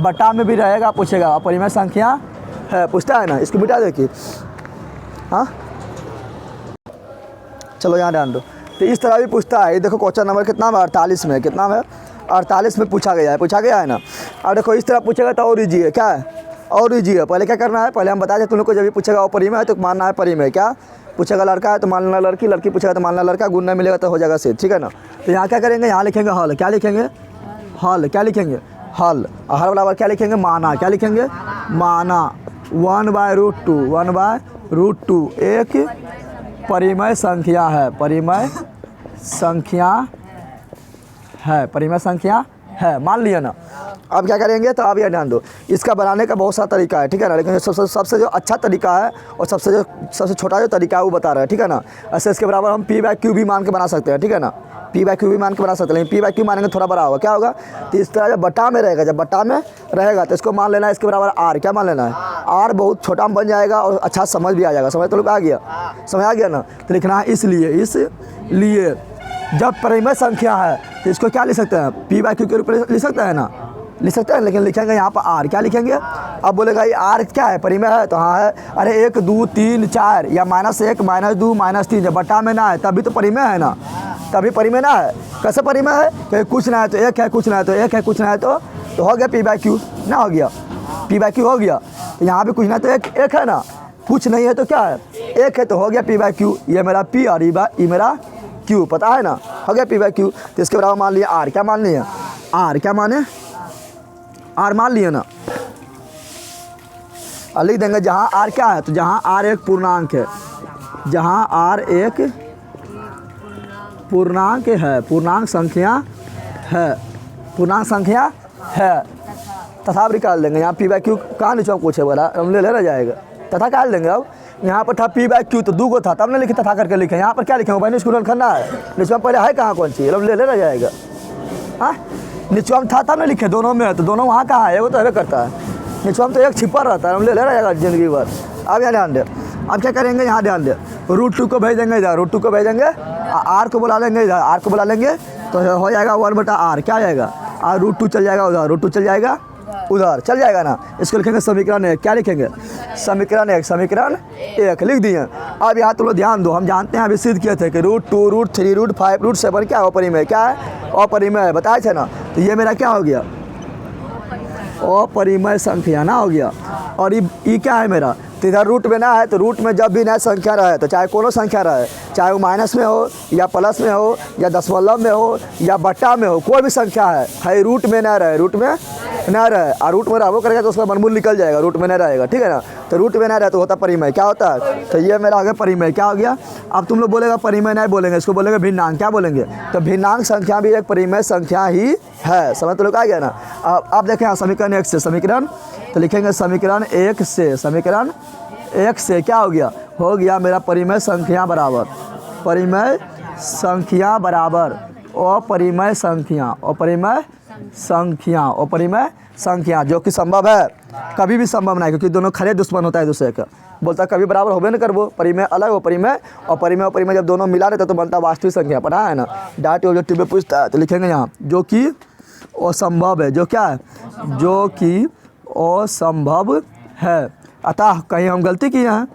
बटा में भी रहेगा, पूछेगा अपरिमेय संख्या है, पूछता है ना, इसको मिटा देखिए। हाँ चलो यहाँ ध्यान दो, तो इस तरह भी पूछता है। ये देखो क्वेश्चन नंबर कितना में, 48 में, कितना में 48 में पूछा गया है ना। अब देखो इस तरह पूछेगा तो और ईजी है, क्या है, और ईजी है। पहले क्या करना है, पहले हम बता दें तुम लोग को, जब भी पूछेगा अपरिमेय है तो मानना है परिमेय, क्या पूछेगा लड़का है तो मानना लड़की, लड़की पूछेगा तो मानना लड़का, गुण नहीं मिलेगा तो हो जाएगा सिद्ध, ठीक है ना। तो यहाँ क्या करेंगे, यहाँ लिखेंगे हल, क्या लिखेंगे, हल, हर बराबर क्या लिखेंगे, माना, क्या लिखेंगे, माना 1/√2 एक परिमेय संख्या है, मान लिया ना। अब क्या करेंगे, तो आप ये ध्यान दो, इसका बनाने का बहुत सारा तरीका है, ठीक है ना, लेकिन सबसे जो अच्छा तरीका है और सबसे छोटा जो तरीका है वो बता रहा है, ठीक है ना। ऐसे इसके बराबर हम p/q भी मान के बना सकते हैं, ठीक है ना, p/q भी मान के बना सकते हैं, लेकिन p/q मानेंगे थोड़ा बड़ा होगा, क्या होगा, तो इस तरह जब बटा में रहेगा तो इसको मान लेना है, इसके बराबर r, क्या मान लेना है, r बहुत छोटा बन जाएगा और अच्छा समझ भी आ जाएगा, समझ तो लोग आ गया ना। तो लिखना है इसलिए जब परिमेय संख्या है तो इसको क्या लिख सकते हैं, p/q के रूप में लिख सकते हैं ना, लिख सकते हैं, लेकिन लिखेंगे यहाँ पर r, क्या लिखेंगे। अब बोलेगा ये r क्या है, परिमेय है, तो हाँ है, अरे 1 2 3 4 या -1 -2 -3 जब बटा में ना है तभी तो परिमेय है ना, तभी परिमेय ना है। कैसे परिमेय है, कि कुछ ना है तो एक है, कुछ ना है तो एक है, कुछ ना है तो हो गया p/q ना, हो गया p/q हो गया। तो यहाँ पे कुछ ना तो एक है ना, कुछ नहीं है तो क्या है, एक है तो हो गया p/q, ये मेरा p और ये मेरा q, पता है ना, हो गया p/q। तो इसके बराबर मान लिया r, क्या मान लिया, r क्या माने, r मान लिया ना। और लिख देंगे जहाँ r क्या है, तो जहाँ r एक पूर्णांक है, जहाँ r एक पूर्णांक है, पूर्णांक संख्या है, तथा निकाल देंगे। यहाँ p/q कहाँ नीचे पूछे बोला, हम ले लेना जाएगा, तथा निकाल देंगे। अब यहाँ पर था p/q तो 2 को था, तब ने लिखे तथा करके लिखे, यहाँ पर क्या लिखेंगे भाई, स्कूल करना है, नीचे पहले है कहाँ कौन सी, हम ले लेना जाएगा। हाँ नीचे में था तब नहीं लिखे, दोनों में है तो दोनों वहाँ कहाँ है, एगो तो हमें करता है, नीचे में तो एक छिपा रहता है, हम ले लेना जाएगा ज़िंदगी भर। अब यहाँ ध्यान दे, अब क्या करेंगे, यहाँ ध्यान दे, √2 को भेज देंगे इधर, √2 को भेज देंगे, r को बुला लेंगे इधर, r को बुला लेंगे तो हो जाएगा 1/r, क्या आएगा, √2 चल जाएगा उधर, √2 चल जाएगा उधर, चल जाएगा ना। इसको लिखेंगे समीकरण 1, क्या लिखेंगे, समीकरण 1 लिख दिए। अब यहाँ तुम लोग ध्यान दो, हम जानते हैं अभी सिद्ध किए थे कि √2 √3 √5 √7 क्या अपरिमेय, क्या है अपरिमेय है, बताए थे ना। तो ये मेरा क्या हो गया, अपरिमेय संख्या ना हो गया। और ये क्या है मेरा, तो इधर रूट में ना है, तो रूट में जब भी नया संख्या रहे, तो चाहे कोनो संख्या रहे, चाहे वो माइनस में हो या प्लस में हो या दशमलव में हो या बट्टा में हो, कोई भी संख्या है रूट में ना रहे, रूट में ना रहे, और रूट में रहबो करेगा तो उसका वर्गमूल निकल जाएगा, रूट में ना रहेगा, ठीक है ना। तो रूट में ना रहे तो होता परिमेय, क्या होता है, तो ये मेरा आगे परिमेय क्या हो गया। अब तुम लोग बोलेगा परिमेय नहीं बोलेंगे, इसको बोलेंगे भिन्नांक, क्या बोलेंगे, तो भिन्नांक संख्या भी एक परिमेय संख्या ही है, समझ तो लोग आ गया ना। अब देखें समीकरण 1 से, समीकरण तो लिखेंगे समीकरण 1 से, समीकरण 1 से क्या हो गया मेरा परिमेय संख्या बराबर, परिमेय संख्या बराबर अपरिमेय संख्या, अपरिमेय संख्या, अपरिमेय संख्या, जो कि संभव है, कभी भी संभव नहीं, क्योंकि दोनों खड़े दुश्मन होता है दूसरे का, बोलता है कभी बराबर होबे न करबो, परिमेय अलग हो परिमेय, और परिमेय जब दोनों मिला रहते तो बनता वास्तविक संख्या, पढ़ा है ना। डाट ऑब्जेक्टिव में पूछता है तो लिखेंगे यहाँ जो कि असंभव है, जो क्या है, जो कि असंभव है। अतः कहीं हम गलती किए हैं,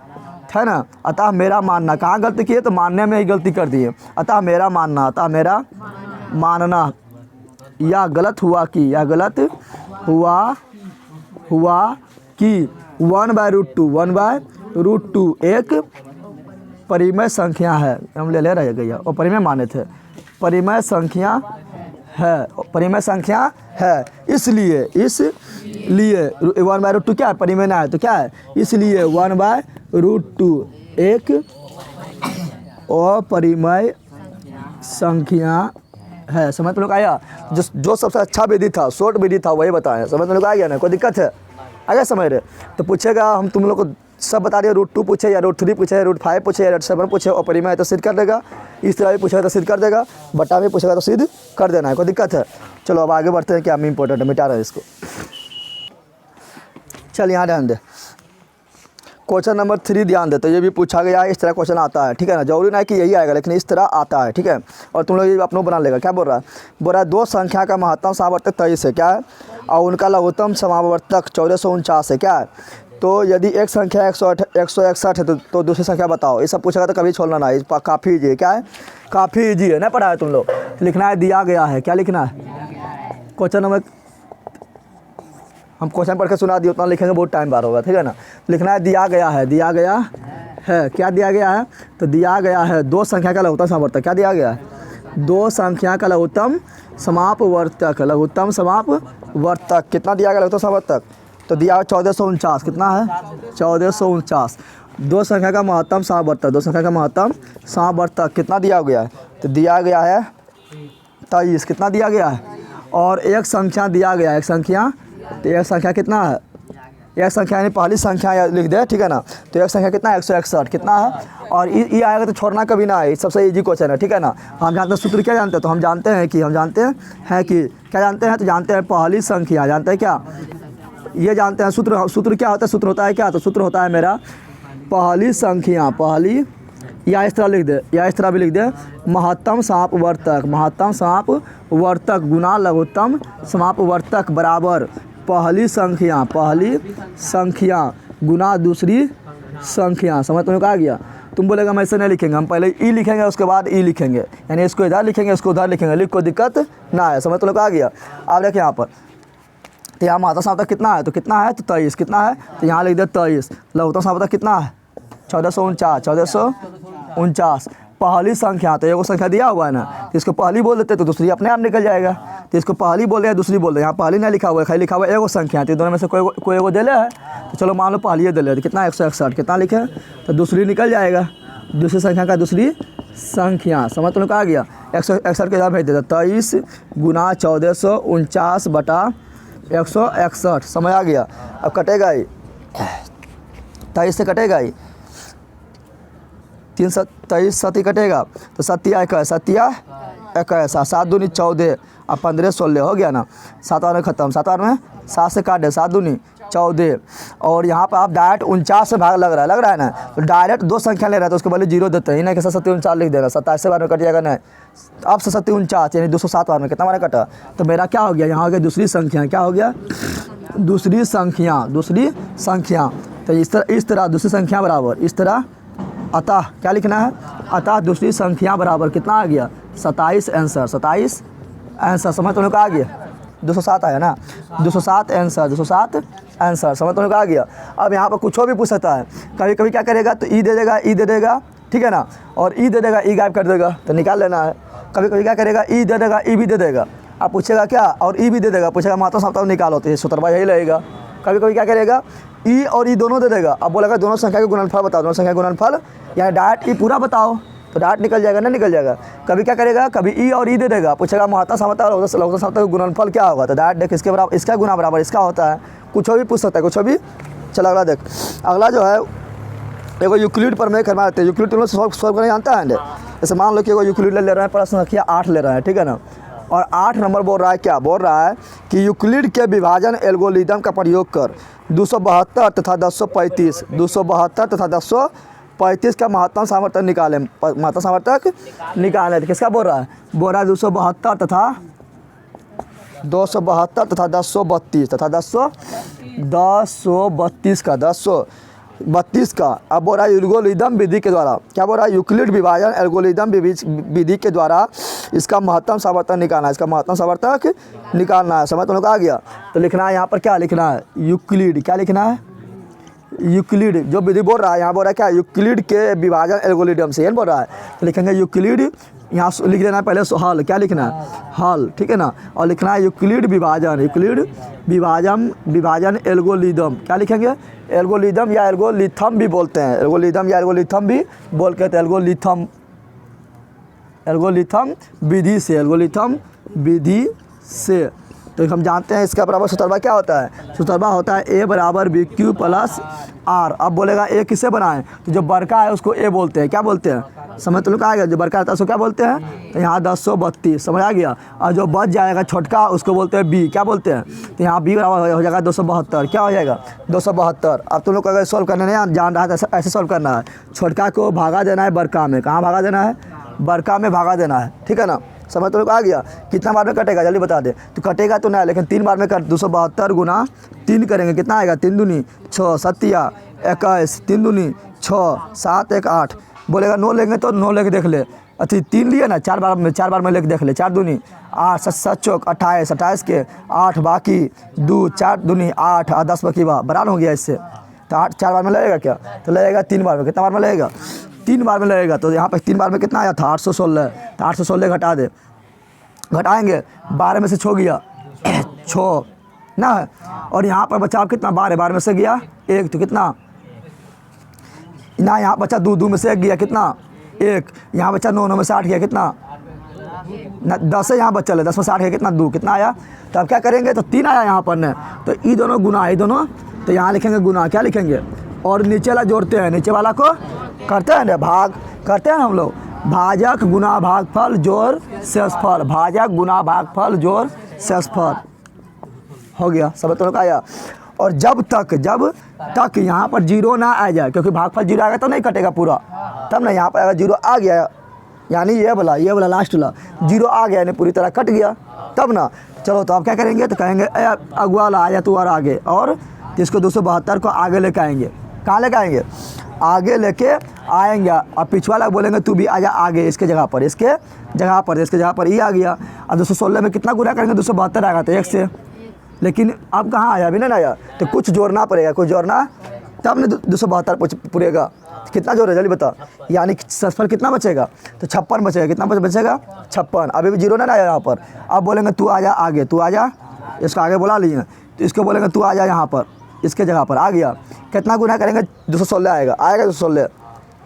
है ना, अतः मेरा मानना, कहाँ गलती किए, तो मानने में ही गलती कर दिए। अतः मेरा मानना, अतः मेरा मानना या गलत हुआ कि, या गलत हुआ कि 1/√2, 1/√2 एक परिमेय संख्या है, हम ले रहे गया और परिमेय माने थे, परिमेय संख्या है, परिमेय संख्या है, इसलिए 1/√2 क्या है, परिमेय ना है तो क्या है, इसलिए 1/√2 एक अपरिमेय संख्या है। समझ में लोग आया, जो सबसे अच्छा विधि था, शॉर्ट विधि था, वही बताया, समझ में लोग आ गया ना, कोई दिक्कत है, आगे समझ रहे। तो पूछेगा, हम तुम लोग को सब बता दिए, √2 पूछे या √3 पूछे या √5 पूछे या √7 पूछे, और परिमेय तो सिद्ध कर देगा, इस तरह भी पूछेगा तो सिद्ध कर देगा, बटा भी पूछेगा तो सिद्ध कर देना है, कोई दिक्कत है। चलो अब आगे बढ़ते हैं, क्या में इंपॉर्टेंट है, मिटा रहे हैं इसको। चल यहाँ ध्यान दे, क्वेश्चन नंबर 3 ध्यान दे, तो ये भी पूछा गया है, इस तरह क्वेश्चन आता है, ठीक है ना, जरूरी नहीं कि यही आएगा, लेकिन इस तरह आता है, ठीक है। और तुम लोग ये अपनों बना लेगा। क्या बोल रहा है, दो संख्या का महत्तम समावर्तक 23 है, क्या है, और उनका लघुत्तम समावर्तक 1449 है, क्या है। तो यदि एक संख्या 161 है तो दूसरी संख्या बताओ, ये सब पूछेगा तो कभी छोड़ना नहीं, काफ़ी ईजी है, क्या है, काफ़ी ईजी है, ना पढ़ा है तुम लोग। लिखना है दिया गया है, क्या लिखना है, क्वेश्चन नंबर, हम क्वेश्चन पढ़ के सुना दिए, उतना लिखेंगे बहुत टाइम बार होगा, ठीक है ना। लिखना है दिया गया है, दिया गया है, क्या दिया गया है, तो दिया गया है दो संख्या का लघुत्तम समापवर्तक, क्या दिया गया है, दो संख्या का लघुत्तम समापवर्तक, लघुत्तम समापवर्तक कितना दिया गया लघुत्तम समापवर्तक, तो दिया 1449, कितना है 1449। दो संख्या का महत्तम समापवर्तक, दो संख्या का महत्तम समापवर्तक कितना दिया गया है, तो दिया गया है 23, कितना दिया गया है, और एक संख्या दिया गया है, एक संख्या, तो एक संख्या कितना है, एक संख्या यानी पहली संख्या लिख दे, ठीक है ना। तो एक संख्या कितना है 161, कितना है, और ये आएगा तो छोड़ना कभी ना है, सबसे इजी क्वेश्चन है, ठीक है ना। हम जानते हैं सूत्र, क्या जानते हैं, तो हम जानते हैं कि क्या जानते हैं, तो जानते हैं पहली संख्या, जानते हैं क्या, ये जानते हैं सूत्र क्या होता है, सूत्र होता है क्या, तो सूत्र होता है मेरा पहली संख्या, पहली, या इस तरह लिख दे, या इस तरह भी लिख दे, महत्तम समापवर्तक, महत्तम समापवर्तक गुना लघुत्तम समापवर्तक बराबर पहली संख्या गुना दूसरी संख्या। समझ तुम्हें कहा गया। तुम बोलेगा मैं ऐसे नहीं लिखेंगे, हम पहले ई लिखेंगे उसके बाद ई लिखेंगे, यानी इसको इधर लिखेंगे इसको उधर लिखेंगे, लिख कोई दिक्कत ना है। समझ तुम्हें कहा गया। अब देखिए यहाँ पर, तो यहाँ महत्तम समापवर्तक कितना है, तो कितना है, तो 23, कितना है, तो यहाँ लिख दे 23। लघुत्तम समापवर्तक कितना है 1449। पहली संख्या, तो एगो संख्या दिया हुआ है ना, तो इसको पहली बोल देते तो दूसरी अपने आप निकल जाएगा। तो इसको पहली बोल रहे दूसरी बोल रहे, यहाँ पहली नहीं लिखा हुआ है, खाली लिखा हुआ है एगो संख्या, तो दोनों में से कोई एगो दिले है, तो चलो मान लो पहली दिले, तो कितना 161, कितना लिखे, तो दूसरी निकल जाएगा, दूसरी संख्या का दूसरी संख्या। समझ तो कहा गया। 161 के इधर भेज देता, 23 गुना 1449 बटा 161। समझ आ गया। अब कटेगा ही 23 से कटेगा ही, 323 सती कटेगा, तो 7 सतिया 21, 7 दूनी 14 और 15 16 हो गया ना। 7 में खत्म, 7 में 7 से काटे, 7 दूनी 14, और यहाँ पर आप डायरेक्ट 49 से भाग लग रहा है ना, तो डायरेक्ट दो संख्या ले रहा है तो उसके पहले जीरो देते हैं, नहीं कि 749 लिख देना, 27 से बार में कट जाएगा नहीं। अब 749 यानी 207 बार में कितना बार कटा, तो मेरा क्या हो गया, यहाँ हो गया दूसरी संख्या, क्या हो गया दूसरी संख्या। तो इस तरह दूसरी संख्या बराबर, इस तरह अतः क्या लिखना है, अतः दूसरी संख्या बराबर कितना आ गया 27 आंसर, 27 आंसर। समझ तो आ गया। 207 आया ना, 207 आंसर, 207 आंसर। समझ तो आ गया। अब यहाँ पर कुछ भी पूछ सकता है, कभी कभी क्या करेगा तो ई दे देगा, ई दे देगा, ठीक है ना, और ई दे देगा, ई गायब कर देगा, तो निकाल लेना है। कभी कभी क्या करेगा, ई दे देगा, ई भी दे देगा, आप पूछेगा क्या, और ई भी दे देगा, पूछेगा माता साहब निकालो, तो ये सूत्रबा यही रहेगा। कभी कभी क्या करेगा, ई और ई दोनों दे देगा, अब बोलेगा दोनों संख्या के गुणनफल बताओ, दोनों संख्या के गुणनफल, या डायरेक्ट ई पूरा बताओ, तो डायरेक्ट निकल जाएगा ना, निकल जाएगा। कभी क्या करेगा, कभी ई और ई दे देगा, पूछेगा महत्ता समता और लघुत्तम समता का गुणनफल क्या होगा, तो डायरेक्ट देख इसके बराबर, इसका गुना बराबर इसका होता है। कुछ भी पूछ सकता है, कुछ भी। चलो अगला देख, अगला जो है एगो यूक्लिड पर में करवा देते हैं। यूक्लिड तुम लोग सॉल्व करना जानता है। जैसे मान लो कि एगो यूक्लिड ले रहे हैं, प्रश्न संख्या 8 ले रहे हैं, ठीक है ना, और 8 नंबर बोल रहा है, क्या बोल रहा है कि यूक्लिड के विभाजन एल्गोरिदम का प्रयोग कर 272 तथा 1035, 272 तथा 1035 का महत्तम सामर्थ्य निकालें। महत्तम सामर्थ्य निकालें, तो किसका बोल रहा है, बोल रहा है 272 तथा 1032 तथा 1032 का 1032 का। अब बोल रहा है एल्गोरिदम विधि के द्वारा, क्या बोल रहा है, यूक्लिड विभाजन एल्गोरिदम विधि के द्वारा इसका महत्तम सामर्थ्य निकालना है, इसका महत्तम सामर्थ्य निकालना है। समझ तुम लोग आ गया। तो लिखना है यहाँ पर, क्या लिखना है, यूक्लिड, क्या लिखना है, यूक्लिड जो विधि बोल रहा है, यहाँ बोल रहा है क्या, यूक्लिड के विभाजन एल्गोरिदम से, ये बोल रहा है, तो लिखेंगे यूक्लिड, यहाँ लिख देना है पहले हल, क्या लिखना है, हल, ठीक है ना, और लिखना है यूक्लिड विभाजन, यूक्लिड विभाजन एल्गोरिदम, क्या लिखेंगे, एल्गोरिदम या एल्गोरिथम भी बोलते हैं, एल्गोरिदम या एल्गोरिथम भी बोल के, एल्गोरिथम विधि से, एल्गोरिथम विधि से। तो हम जानते हैं इसका बराबर सूत्रबा क्या होता है, सूत्रबा होता है ए बराबर बी क्यू प्लस आर। अब बोलेगा ए किससे बनाएं, तो जो बड़का है उसको ए बोलते हैं, क्या बोलते हैं, समझ तो लोग आएगा, जो बड़का रहता है उसको क्या बोलते हैं, तो यहाँ 1032, समझ आ गया। और जो बच जाएगा छोटका उसको बोलते हैं बी, क्या बोलते हैं, तो यहाँ बी बराबर हो जाएगा 272, क्या हो जाएगा 272। अब तुम लोग अगर सॉल्व करने नहीं जान रहा है तो ऐसे सॉल्व करना है, छोटका को भागा देना है बड़का में, कहाँ भागा देना है, बड़का में भागा देना है, ठीक है ना। समझ तो लोग आ गया। कितना बार में कटेगा जल्दी बता दे, तो कटेगा तो नहीं, लेकिन 3 बार में कर, 272 गुना 3 करेंगे, कितना आएगा, 3 दूनी 6, 7 21, 3 दूनी 6, 7 1 8। बोलेगा 9 लेंगे तो 9 लेके देख ले, अथी 3 लिए ना, 4 बार में लेके देख ले, 4 दूनी 8, 7 चौक 28, 28 के 8 बाकी 2, 4 दूनी 8 और 10 बाकी बराबर हो गया इससे। तो 8 4 बार में लगेगा क्या, तो लगेगा 3 बार में, कितना बार में लगेगा, 3 बार में लगेगा। तो यहाँ पे 3 बार में कितना आया था 816, तो 816 घटा दे, घटाएंगे 12 में से 6 गया 6 ना है, और यहाँ पर बचा कितना 12 में से गया 1, तो कितना ना, यहाँ बचा 2 में से 1 गया, कितना 1, यहाँ बचा 9 में से 8 गया, कितना 10 है, यहाँ बचा 10 में से 8 गया, कितना 2, कितना आया। तो अब क्या करेंगे, तो 3 आया यहाँ पर न, तो ये दोनों गुना, ये दोनों, तो यहाँ लिखेंगे गुना, क्या लिखेंगे, और नीचे वाला जोड़ते हैं, नीचे वाला को करते हैं ना भाग, करते हैं हम लोग, भाजक गुना भागफल जोड़ शेषफल, भाजक गुना भागफल जोड़ शेषफल हो गया। सब तो लोग आया। और जब तक यहाँ पर 0 ना आ जाए, क्योंकि भागफल 0 आएगा तो नहीं कटेगा पूरा, तब ना, यहाँ पर अगर 0 आ गया, यानी ये वाला लास्ट वाला 0 आ गया, यानी पूरी तरह कट गया, तब ना। चलो तो अब क्या करेंगे, तो कहेंगे अगुआ वाला आ जा तू और आगे, और इसको 272 को आगे लेके आएंगे, कहाँ लेके आएंगे, आगे लेके आएंगे, और पिछवाला बोलेंगे तू भी आजा आगे, इसके जगह पर ये आ गया। अब 216 में कितना गुना करेंगे, 272 आएगा, तो 1 से, लेकिन अब कहाँ आया, अभी नहीं आया, तो कुछ जोड़ना पड़ेगा, कुछ जोड़ना, तब ना 272 पूरेगा। कितना जोड़ है जल्दी बता, यानी शेषफल कितना बचेगा, तो 56 बचेगा, कितना बचेगा 56, अभी भी 0 नहीं आया यहाँ पर। अब बोलेंगे तू आजा आगे, तू आजा, इसको आगे बुला लिए, तो इसको बोलेंगे तू आजा यहाँ पर, इसके जगह पर आ गया। कितना गुना करेंगे, 216 आएगा 216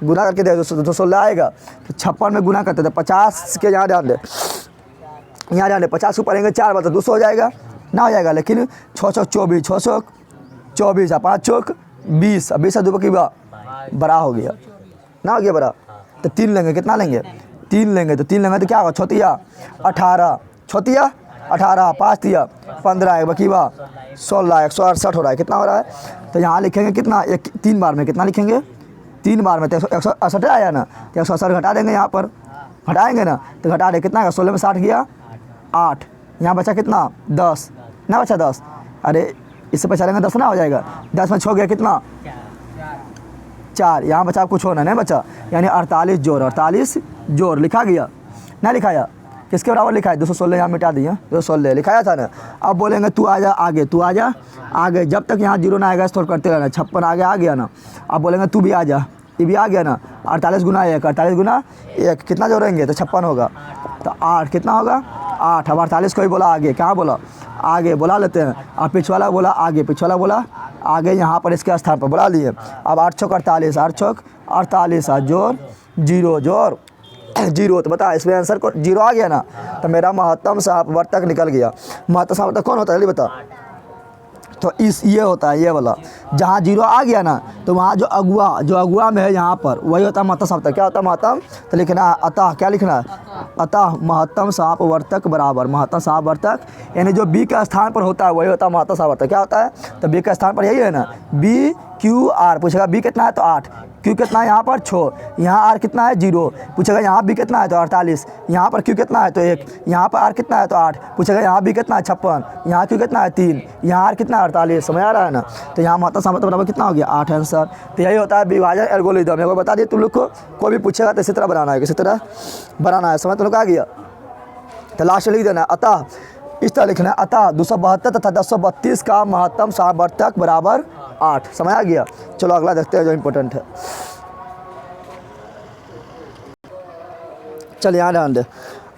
गुना करके दे, 216 आएगा, तो 56 में गुना करते थे, 50 के यहाँ ध्यान दे, 50 ऊपर आएंगे 4 बार, तो 200 हो जाएगा ना, हो जाएगा। लेकिन 6 चौक 24, 6 चौक 24, 5 चौक 20, 20 2 की बड़ा हो गया ना, हो गया बड़ा। तो 3 लेंगे, कितना लेंगे, 3 लेंगे, तो 3 लेंगे तो क्या होगा, 6 18, 6 18, 5 15, बाकी 16, 168 हो रहा है, कितना हो रहा है। तो यहाँ लिखेंगे कितना, 3 बार में कितना लिखेंगे, 3 बार में तो 168 आया ना, तो 168 घटा देंगे, यहाँ पर घटाएंगे ना, तो घटा दे, कितना 16 में 60 गया 8, यहाँ बचा कितना 10 ना, बचा 10, अरे इससे बचा लेंगे 10 ना, हो जाएगा 10 में 6 गया कितना 4, यहाँ बचा कुछ होना नहीं बचा, यानी 48 जोड़ लिखा गया ना, लिखाया किसके बराबर लिखा है 216, यहाँ मिटा दिए 216 लिखाया था ना। अब बोलेंगे तू आ जा आगे, तू आ जा आगे, जब तक यहाँ 0 ना आएगा स्टोर करते रहना। 56 आगे आ गया ना। अब बोलेंगे तू भी आ जा, ये भी आ गया ना। 48 गुना 1, 48 गुना 1 कितना जोड़ेंगे तो 56 होगा। तो 8 कितना होगा 8। अब 48 को ही बोला आगे, क्या बोला आगे बुला लेते हैं। अब पिछवाला बोला आगे, पिछवाला बोला आगे, यहाँ पर इसके स्थान पर बुला लिए। अब 8 चौक 48, 8 चौक 48, जोड़ 0 जोड़ 0। तो बता इसमें आंसर को 0 आ गया ना, तो मेरा महत्तम सापवर्तक निकल गया। महत्तम सापवर्तक कौन होता है जल्दी बता। तो ये होता है ये वाला, जहाँ 0 आ गया ना तो वहाँ जो अगुआ में है यहाँ पर वही होता है महत्तम सापवर्तक। क्या होता है महत्तम, तो लिखना है अतः, क्या लिखना है अतः महत्तम सापवर्तक बराबर महत्तम सापवर्तक, यानी जो बी के स्थान पर होता है वही होता है महत्तम सापवर्तक। क्या होता है, तो बी के स्थान पर यही है ना, बी क्यू आर। पूछेगा बी कितना है तो 8, क्यू कितना है यहाँ पर 6, यहाँ आर कितना है 0। पूछेगा यहाँ बी कितना है तो 48, यहाँ पर क्यू कितना है तो 1, यहाँ पर आर कितना है तो 8। पूछेगा यहाँ बी कितना है 56, यहाँ क्यू कितना है 3, यहाँ आर कितना है 48। समझ आ रहा है ना। तो यहाँ महत्तम सापवर्तक बराबर कितना हो गया 8 आंसर। तो यही होता है विभाजन एल्गोरिथम। मेरे को बता दिए तुम लोग को, कोई भी पूछेगा तो इसी तरह बनाना है, किसी तरह बनाना है। समझ तुम लोग आ गया। तो लास्ट लिख देना है अतः, इस तरह लिखना है अतः 272 तथा 1032 का महत्तम सापवर्तक बराबर 8। समझ आ गया। चलो अगला देखते हैं जो इम्पोर्टेंट है। चल यहाँ ध्यान दे।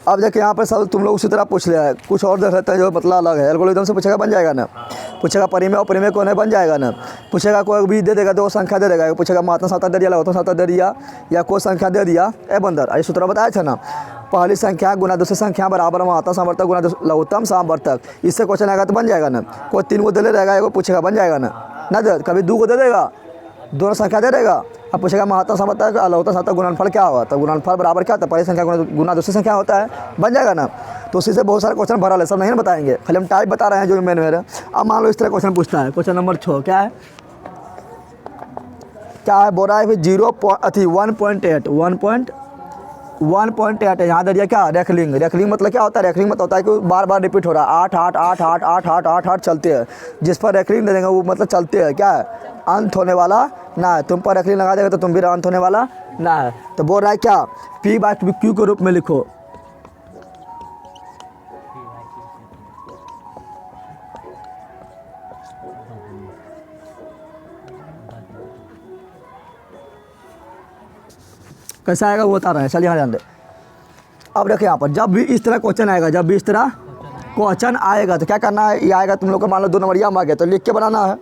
अब देखिए यहाँ पर सब तुम लोग उसी तरह पूछ लिया है, कुछ और देख लेते हैं जो मतलब अलग है। एल्गोरिथम से पूछेगा बन जाएगा ना, पूछेगा परिमेय और परिमेय कौन है बन जाएगा ना। पूछेगा कोई भी दे देगा, 2 संख्या दे देगा, पूछेगा महत्तम सापवर्तक दे दिया, लघुत्तम सापवर्तक दे दिया, या कोई संख्या दे दिया। ए बंदर ये सूत्र बताया था ना, पहली संख्या गुना दूसरी संख्या बराबर महत्तम सापवर्तक गुना लघुत्तम सापवर्तक। इससे क्वेश्चन आएगा तो बन जाएगा ना। कोई 3 को दे ले रहेगा, एगो पूछेगा बन जाएगा ना दे, कभी 2 को दे देगा, दोनों संख्या दे देगा। अब पूछेगा महत्तम सापवर्तक लघुत्तम सापवर्तक गुणनफल क्या होगा, तो गुणनफल बराबर क्या होता है पहली संख्या गुना दूसरी संख्या होता है, बन जाएगा ना। तो उसी से बहुत सारे क्वेश्चन भरा है, सब नहीं बताएंगे, खाली हम टाइप बता रहे हैं जो मेन मेरे। अब मान लो इस तरह क्वेश्चन पूछता है, क्वेश्चन नंबर 6 क्या है, बोल रहा है 1.8 यहाँ दे दिया क्या रेखलिंग। रेखलिंग मतलब क्या होता है, रेखलिंग मतलब होता है कि बार बार रिपीट हो रहा है, 8 8 8 8 8 8 8 8 चलते हैं। जिस पर रेखलिंग दे देंगे वो मतलब चलते हैं, क्या है अंत होने वाला ना है। तुम पर रेखलिंग लगा देगा तो तुम भी अंत होने वाला ना है। तो बोल रहा है क्या पी बाय क्यू के रूप में लिखो। कैसा आएगा वो बता रहे हैं, चलिए यहाँ ध्यान दे। अब देखिए यहाँ पर जब भी इस तरह क्वेश्चन आएगा, जब भी इस तरह क्वेश्चन आएगा तो क्या करना है, ये आएगा तुम लोग को मान लो 2 नंबरिया में आ गया तो लिख के बनाना है। और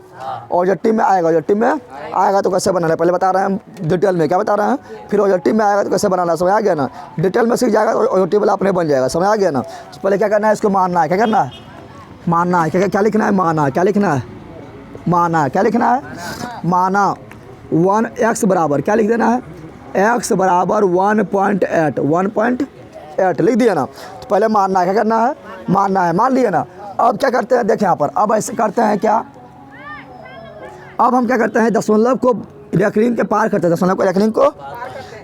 ऑब्जेक्टिव में आएगा, ऑब्जेक्टिव में आएगा तो कैसे बनाना है पहले बता रहे हैं डिटेल में, क्या बता रहे हैं। फिर ऑब्जेक्टिव में आएगा तो कैसे बनाना है, समझ आ गया ना। डिटेल में सीख जाएगा तो ऑब्जेक्टिव वाला अपने बन जाएगा, समझ आ गया ना। तो पहले क्या करना है, इसको मानना है, क्या करना है मानना है, क्या लिखना है माना है, क्या लिखना है माना है, क्या लिखना है माना 1x बराबर क्या लिख देना है, x बराबर 1.8 लिख दिया ना। तो पहले मानना है, क्या करना है मानना है, मान लिया ना। अब क्या करते हैं देखें यहाँ पर, अब ऐसे करते हैं क्या, अब हम क्या करते हैं दशमलव को रेखलिंग के पार करते हैं, दशमलव को रेखलिंग को।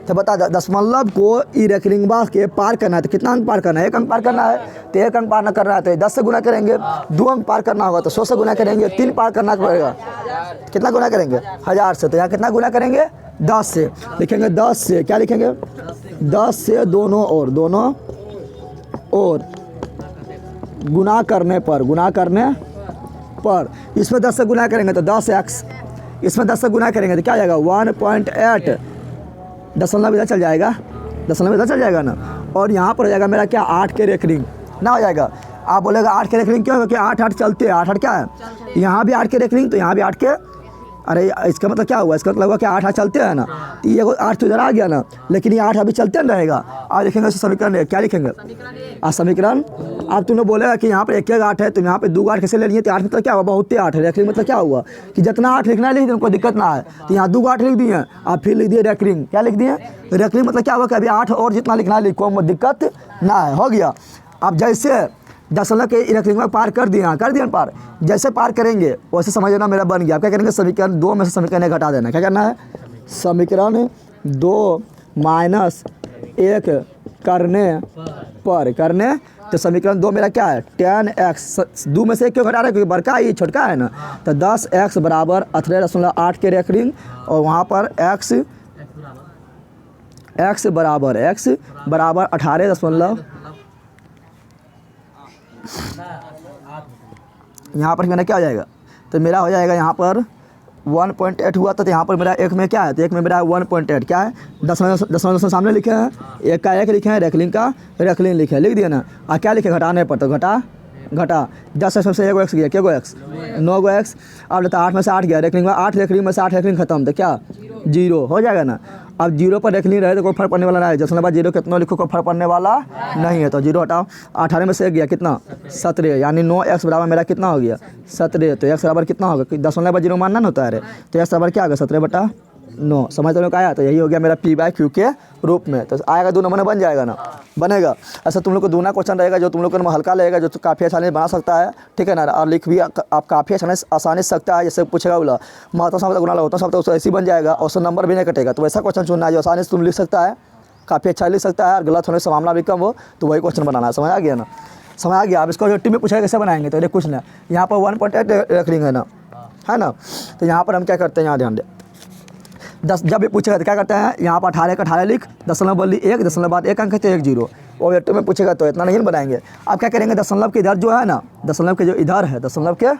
तो बता दशमलव को ई रेखलिंग के पार करना है तो कितना अंक पार करना है, 1 अंक पार करना है। तो 1 अंक पार न करना है तो 10 से गुना करेंगे, 2 अंक पार करना होगा तो 100 से गुना करेंगे, 3 पार करना पड़ेगा कितना गुना करेंगे 1000 से। तो यहाँ कितना गुना करेंगे 10 से, लिखेंगे 10 से, क्या लिखेंगे 10 से दोनों और गुना करने पर इसमें 10 से गुना करेंगे तो 10x, इसमें 10 से गुना करेंगे तो क्या आएगा 1.8, दशमलव इधर चल जाएगा, दशमलव इधर चल जाएगा ना। और यहाँ पर हो जाएगा मेरा क्या 8 के रेखलिंग ना हो जाएगा। आप बोलेगा 8 के रेखलिंग क्यों, क्योंकि 8 8 चलते हैं, 8 8 क्या है, यहाँ भी 8 के रेखलिंग तो यहाँ भी 8 के, अरे इसका मतलब क्या हुआ, इसका मतलब हुआ कि 8 8 चलते हैं ना। तो ये 8 तो इधर आ गया ना, लेकिन ये 8 अभी चलते नहीं रहेगा। आप लिखेंगे समीकरण क्या लिखेंगे समीकरण। अब तुमने बोलेगा कि यहाँ पर 1 8 है, तुम यहाँ पे 2 8 कैसे ले लिए, तो 8 मतलब क्या हुआ बहुत 8 है। रेखलिंग मतलब क्या हुआ कि जितना 8 लिखना है लिख दिए, कोई दिक्कत ना है। तो यहाँ 2 8 लिख दिए, आप फिर लिख दिए रेखलिंग, क्या लिख दिए रेखलिंग मतलब क्या हुआ कि अभी 8 और जितना लिखना है लिखो, दिक्कत ना है, हो गया। अब जैसे दशमलव के रेखलिंग में पार कर दिया पार, जैसे पार करेंगे वैसे समझ लेना मेरा बन गया। आप क्या करेंगे समीकरण 2 में से समीकरण 1 घटा देना, क्या करना है समीकरण 2 -1 करने तो समीकरण 2 मेरा क्या है 10x, 2 में से 1 क्यों घटा रहा है क्योंकि बड़का ये छोटका है ना। तो 10x बराबर 18.8 के रेखलिंग और वहाँ पर x बराबर 18.8 यहाँ पर मेरा क्या हो जाएगा, तो मेरा हो जाएगा यहाँ पर 1.8 हुआ था, तो यहाँ पर मेरा एक में क्या है, तो एक में मेरा 1.8 क्या है, दशमलव सामने लिखे हैं, एक का एक लिखे हैं, रेखलिंग का रेखलिंग लिखे हैं, लिख दिया ना। और क्या लिखे, घटाने पर, तो घटा 10 से एक एक्स गया, क्या गो एक्स, 9 गो एक्स। अब लेता 8 में से 8 गया, रेखलिंग में 8, रेखलिंग में से 8 रेखलिंग खत्म, तो क्या 0 हो जाएगा ना। अब 0 पर रेखलिंग रहे तो कोई फर्क पड़ने वाला नहीं है, दशमलव बाद 0 कितना लिखो कोई फर्क पड़ने वाला नहीं है, तो 0 हटाओ। 18 में से 1 गया कितना, 17, यानी 9x बराबर मेरा कितना हो गया 17, तो x बराबर कितना होगा, दशमलव बाद 0 मानना ना होता है, तो x बराबर क्या होगा 17/9। समझ तो आया, तो यही हो गया मेरा p/q के रूप में, तो आएगा 2 नंबर में बन जाएगा ना, बनेगा। ऐसा तुम लोग को दूना क्वेश्चन रहेगा जो तुम लोग को हल्का लगेगा, जो काफ़ी आसानी से बना सकता है, ठीक है ना। और लिख भी आप काफ़ी आसानी से सकता है, जैसे पूछेगा बोला महत्व शब्द गुना होता शब्द उससे ऐसे बन जाएगा और उससे नंबर भी नहीं कटेगा। तो वैसा क्वेश्चन चुनना है जो आसानी से तुम लिख सकता है, काफ़ी अच्छा लिख सकता है, और गलत होने से मामला भी कम हो, तो वही क्वेश्चन बनाना है। समझ आ गया ना, समझ आ गया। अब इसको टीम में पूछेगा कैसे बनाएंगे, तो कुछ ना, यहाँ पर 1.8 रख लेंगे ना, है ना। तो यहाँ पर हम क्या करते हैं, यहाँ ध्यान दे, 10 जब भी पूछेगा तो क्या करते हैं, यहाँ पर 18 का 18 लिख, दशमलव बोली 1, दशमलव बाद 1 अंक है तो 1 0, और वेक्टर में पूछेगा तो इतना नहीं बनाएंगे। अब क्या करेंगे, दशमलव के इधर जो है ना, दशमलव के जो इधर है, दशमलव के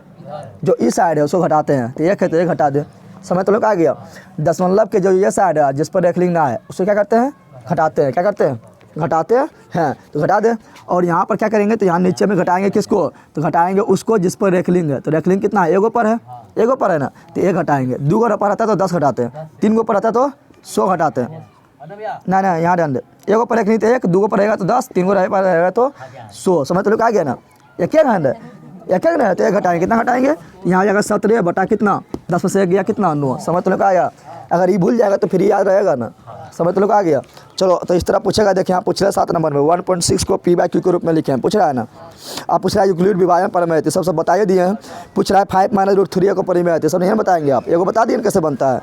जो इस साइड है उसको घटाते हैं, तो 1 है तो 1 घटा दे। समय तो लोग आ गया। दशमलव के जो ये साइड है जिस पर रेखलिंग ना है उसको क्या करते हैं, घटाते हैं, क्या करते हैं, घटाते हैं, तो घटा दे। और यहाँ पर क्या करेंगे, तो यहाँ नीचे में घटाएंगे किसको, तो घटाएंगे उसको जिस पर रेखलिंग है, तो रेखलिंग कितना है, 1 पर है, 1 पर है ना, तो 1 घटाएंगे। 2 पर रहता है तो 10 घटाते हैं, 3 पर रहता है तो 100 घटाते हैं। नहीं नहीं, यहाँ ध्यान दे, 1 पर रेखलिंग तो 1, 2 पर रहेगा तो 10, 3 पर रहेगा तो 100। समझ तो लोग आ गया ना, एक क्या ध्यान है, एक ना, तो 1 घटाएंगे, कितना घटाएंगे, यहाँ जाएगा 17 बटा कितना, 10 में से 1 गया कितना 9। समझ तो लोग आया, अगर ये भूल जाएगा तो फिर याद रहेगा ना। समझ तो लोग आ गया। चलो तो इस तरह पूछेगा, देखिए यहाँ पूछ रहा है 7 नंबर में 1.6 को p/q के रूप में लिखे हैं, पूछ रहा है ना। आप पूछ रहा है यूक्लिड विभाजन परिमेय, सब बताइए दिए हैं। पूछ रहा है 5 - √3 को परिमेय, सब नहीं बताएंगे आप, एगो बता दिए कैसे बनता है।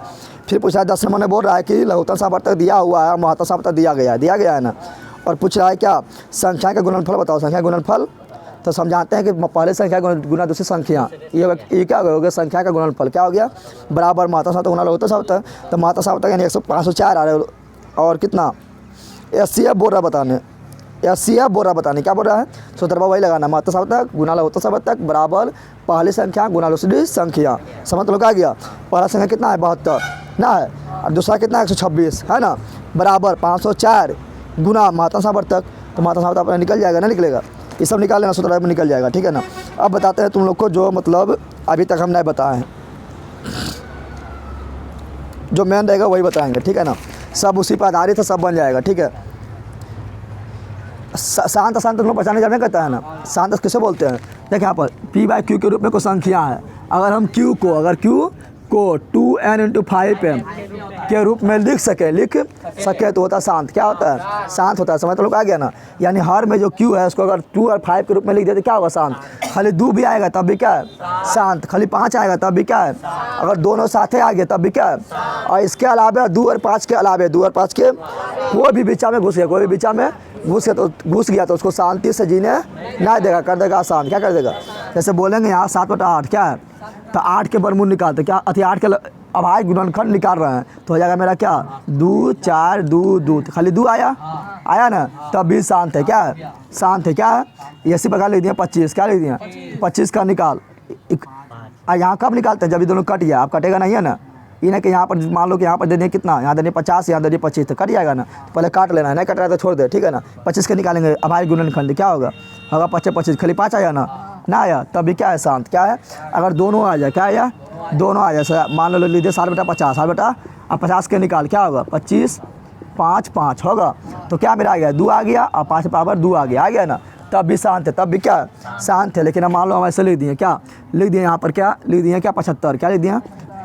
फिर पूछ रहा है 10 नंबर में बोल रहा है कि लघुत्तम सामर्थ्य दिया हुआ है, महत्तम सामर्थ्य दिया गया है ना। और पूछ रहा है क्या, संख्या का गुणनफल बताओ, संख्या गुणनफल। तो समझाते हैं कि पहले संख्या गुना दूसरी संख्या, ये क्या हो गया, संख्या का गुणनफल क्या हो गया, बराबर महत्तम सामर्थ्य गुना लघुत्तम सामर्थ्य। तो महत्तम सामर्थ्य यानी 504 आ रहा है, और कितना SCF बोल रहा बताने, SCF बोल रहा बताने, क्या बोल रहा है, सूत्र वही लगाना, महत्तम सामर्थ्य गुना लघुत्तम सामर्थ्य बराबर पहली संख्या गुना दूसरी संख्या। समझ लोग आ गया। पहला संख्या कितना है 72 ना है, और दूसरा कितना है 126 है ना, बराबर 504 गुना महत्तम सामर्थ्य। तो महत्तम सामर्थ्य अपना निकल जाएगा ना, निकलेगा, ये सब निकाल लेना, सूत्र में निकल जाएगा, ठीक है ना। अब बताते हैं तुम लोग को जो मतलब अभी तक हम नहीं बताए हैं, जो मेन रहेगा वही बताएंगे, ठीक है ना। सब उसी पर आधारित है, सब बन जाएगा, ठीक है। शांत तुम लोग पहचाने जाने करता है ना, शांत किसे बोलते हैं। देखिए यहाँ पर p/q के रूप में कोई संख्या है, अगर हम q को 2n × 5m के रूप में लिख सके तो होता है शांत। क्या होता है, शांत होता है। समझ तो लोग आ गया ना, यानी हर में जो q है उसको अगर 2 और 5 के रूप में लिख देते क्या होगा, शांत। खाली 2 भी आएगा तब भी क्या है, शांत। खाली 5 आएगा तब भी क्या है, अगर दोनों साथे आ गए तब भी क्या है। और इसके अलावा 2 और 5 के अलावे 2 और 5 के कोई भी बीचा में घुस गया, कोई भी बीचा में घुस गया तो उसको शांति से जीने नहीं देगा, कर देगा आसान। क्या कर देगा, जैसे बोलेंगे यहाँ 7/8 क्या है, तो 8 के वर्गमूल निकालते क्या, 8 के अभाज्य गुणनखंड निकाल रहे हैं, तो हो जाएगा मेरा क्या 2 4 2 2, खाली 2 आया ना, तब भी शांत है। क्या है, शांत है। क्या है, इसी प्रकार लिख दिया 25, क्या लिख दिया 25 का निकाल। यहाँ कब निकालते हैं, जब ये दोनों कट गया, आप कटेगा नहीं है ना, ये ना कि यहाँ पर मान लो कि यहाँ पर देने कितना, यहाँ देने 50, यहाँ देने 25, तो कट जाएगा ना, तो पहले काट लेना है, नहीं कट रहा है तो छोड़ दे, ठीक है ना। 25 के निकालेंगे अभाज्य गुणनखंड, क्या होगा 25, खाली 5 आया ना आया तब भी क्या है, शांत। क्या है, अगर दोनों आ जाए, क्या आया, दोनों आ जाए, मान लो लीजिए 7/50, 7 अब 50 के निकाल, क्या होगा 25 5 5 होगा, तो क्या मेरा आ गया 2 आ गया, और 5 बराबर 2 आ गया ना, तब भी शांत है, तब भी क्या शांत है। लेकिन अब मान लो हम ऐसे लिख दिए, क्या लिख दिए यहाँ पर, क्या लिख दिए, क्या 75, क्या लिख दिया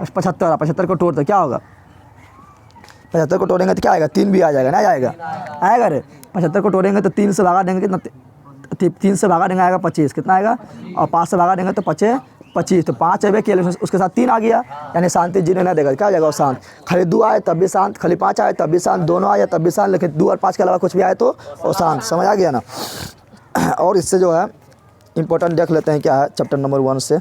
75 को तोड़ते क्या होगा, 75 को तोड़ेंगे तो क्या आएगा, 3 भी आ जाएगा, नहीं आएगा रे। 75 को तोड़ेंगे तो 3 से भागा देंगे, कितना 3 से भागा देंगे आएगा 25, कितना आएगा, और 5 से भागा देंगे तो 25, तो 5 अबे के उसके साथ 3 आ गया, यानी शांति जीने नहीं देगा, क्या हो जाएगा शांत। खाली 2 आए तब भी शांत, खाली 5 आए तब भी शांत, दोनों आए तब भी शांत, लेकिन 2 और 5 के अलावा कुछ भी आए तो वो शांत। समझ आ गया ना। और इससे जो है इम्पोर्टेंट देख लेते हैं क्या है चैप्टर नंबर 1 से।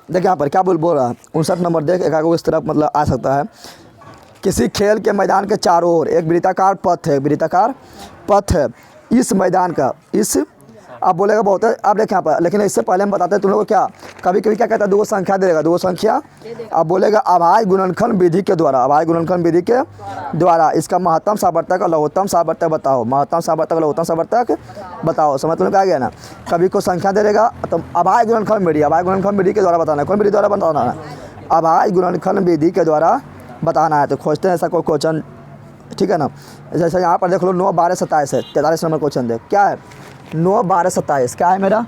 देखिए यहाँ पर क्या बोल रहा है 59 नंबर देख एक इस तरफ मतलब आ सकता है। किसी खेल के मैदान के चारों ओर एक वृत्ताकार पथ है, वृत्ताकार पथ है इस मैदान का, इस आप बोलेगा बहुत है आप देखें यहाँ पर, लेकिन इससे पहले हम बताते हैं तुम लोगों को क्या कभी कभी क्या कहता है, दो संख्या देगा, दो संख्या आप बोलेगा अभाज्य गुणनखंड विधि के द्वारा, अभाज्य गुणनखंड विधि के द्वारा इसका महत्तम सावर्तक और लघुत्तम सावर्तक बताओ, महत्तम सावर्तक और लघुत्तम सावर्तक बताओ। समझ तुम लोग आ गया ना। कभी को संख्या दे देगा तो अभाज्य गुणनखंड विधि, अभाज्य गुणनखंड विधि के द्वारा बताना है, कौन विधि द्वारा बताना है, अभाज्य गुणनखंड विधि के द्वारा बताना है। तो खोजते हैं ऐसा कोई क्वेश्चन, ठीक है ना। जैसे यहाँ पर देख लो 9 12 27 है, 43 नंबर क्वेश्चन देख क्या है 9 12 27 क्या है मेरा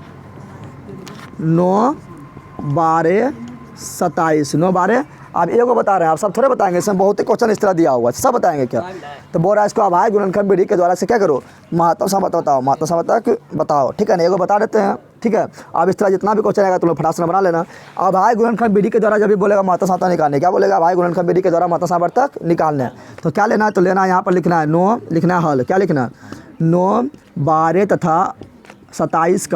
9 12 27 9 12 आप एगो बता रहे हैं, आप सब थोड़े बताएंगे, इसमें बहुत ही क्वेश्चन इस तरह दिया हुआ है, सब बताएंगे क्या। तो बोल रहा है इसको अभाज्य गुणनखंड विधि के द्वारा से क्या करो महत्तम सावर्तक बताओ, महत्तम सावर्तक बताओ, ठीक है ना। एगो बता देते हैं, ठीक है। अब इस तरह जितना भी क्वेश्चन आएगा तुम लोग फटाक से बना लेना। अभाज्य गुणनखंड विधि के द्वारा जब भी बोलेगा महत्तम सावर्तक निकालने, क्या बोलेगा अभाज्य गुणनखंड विधि के द्वारा महत्तम सावर्तक निकालने हैं। तो क्या लेना है, तो लेना है यहाँ पर लिखना है 9 लिखना है हल, क्या लिखना है 9 12 तथा 27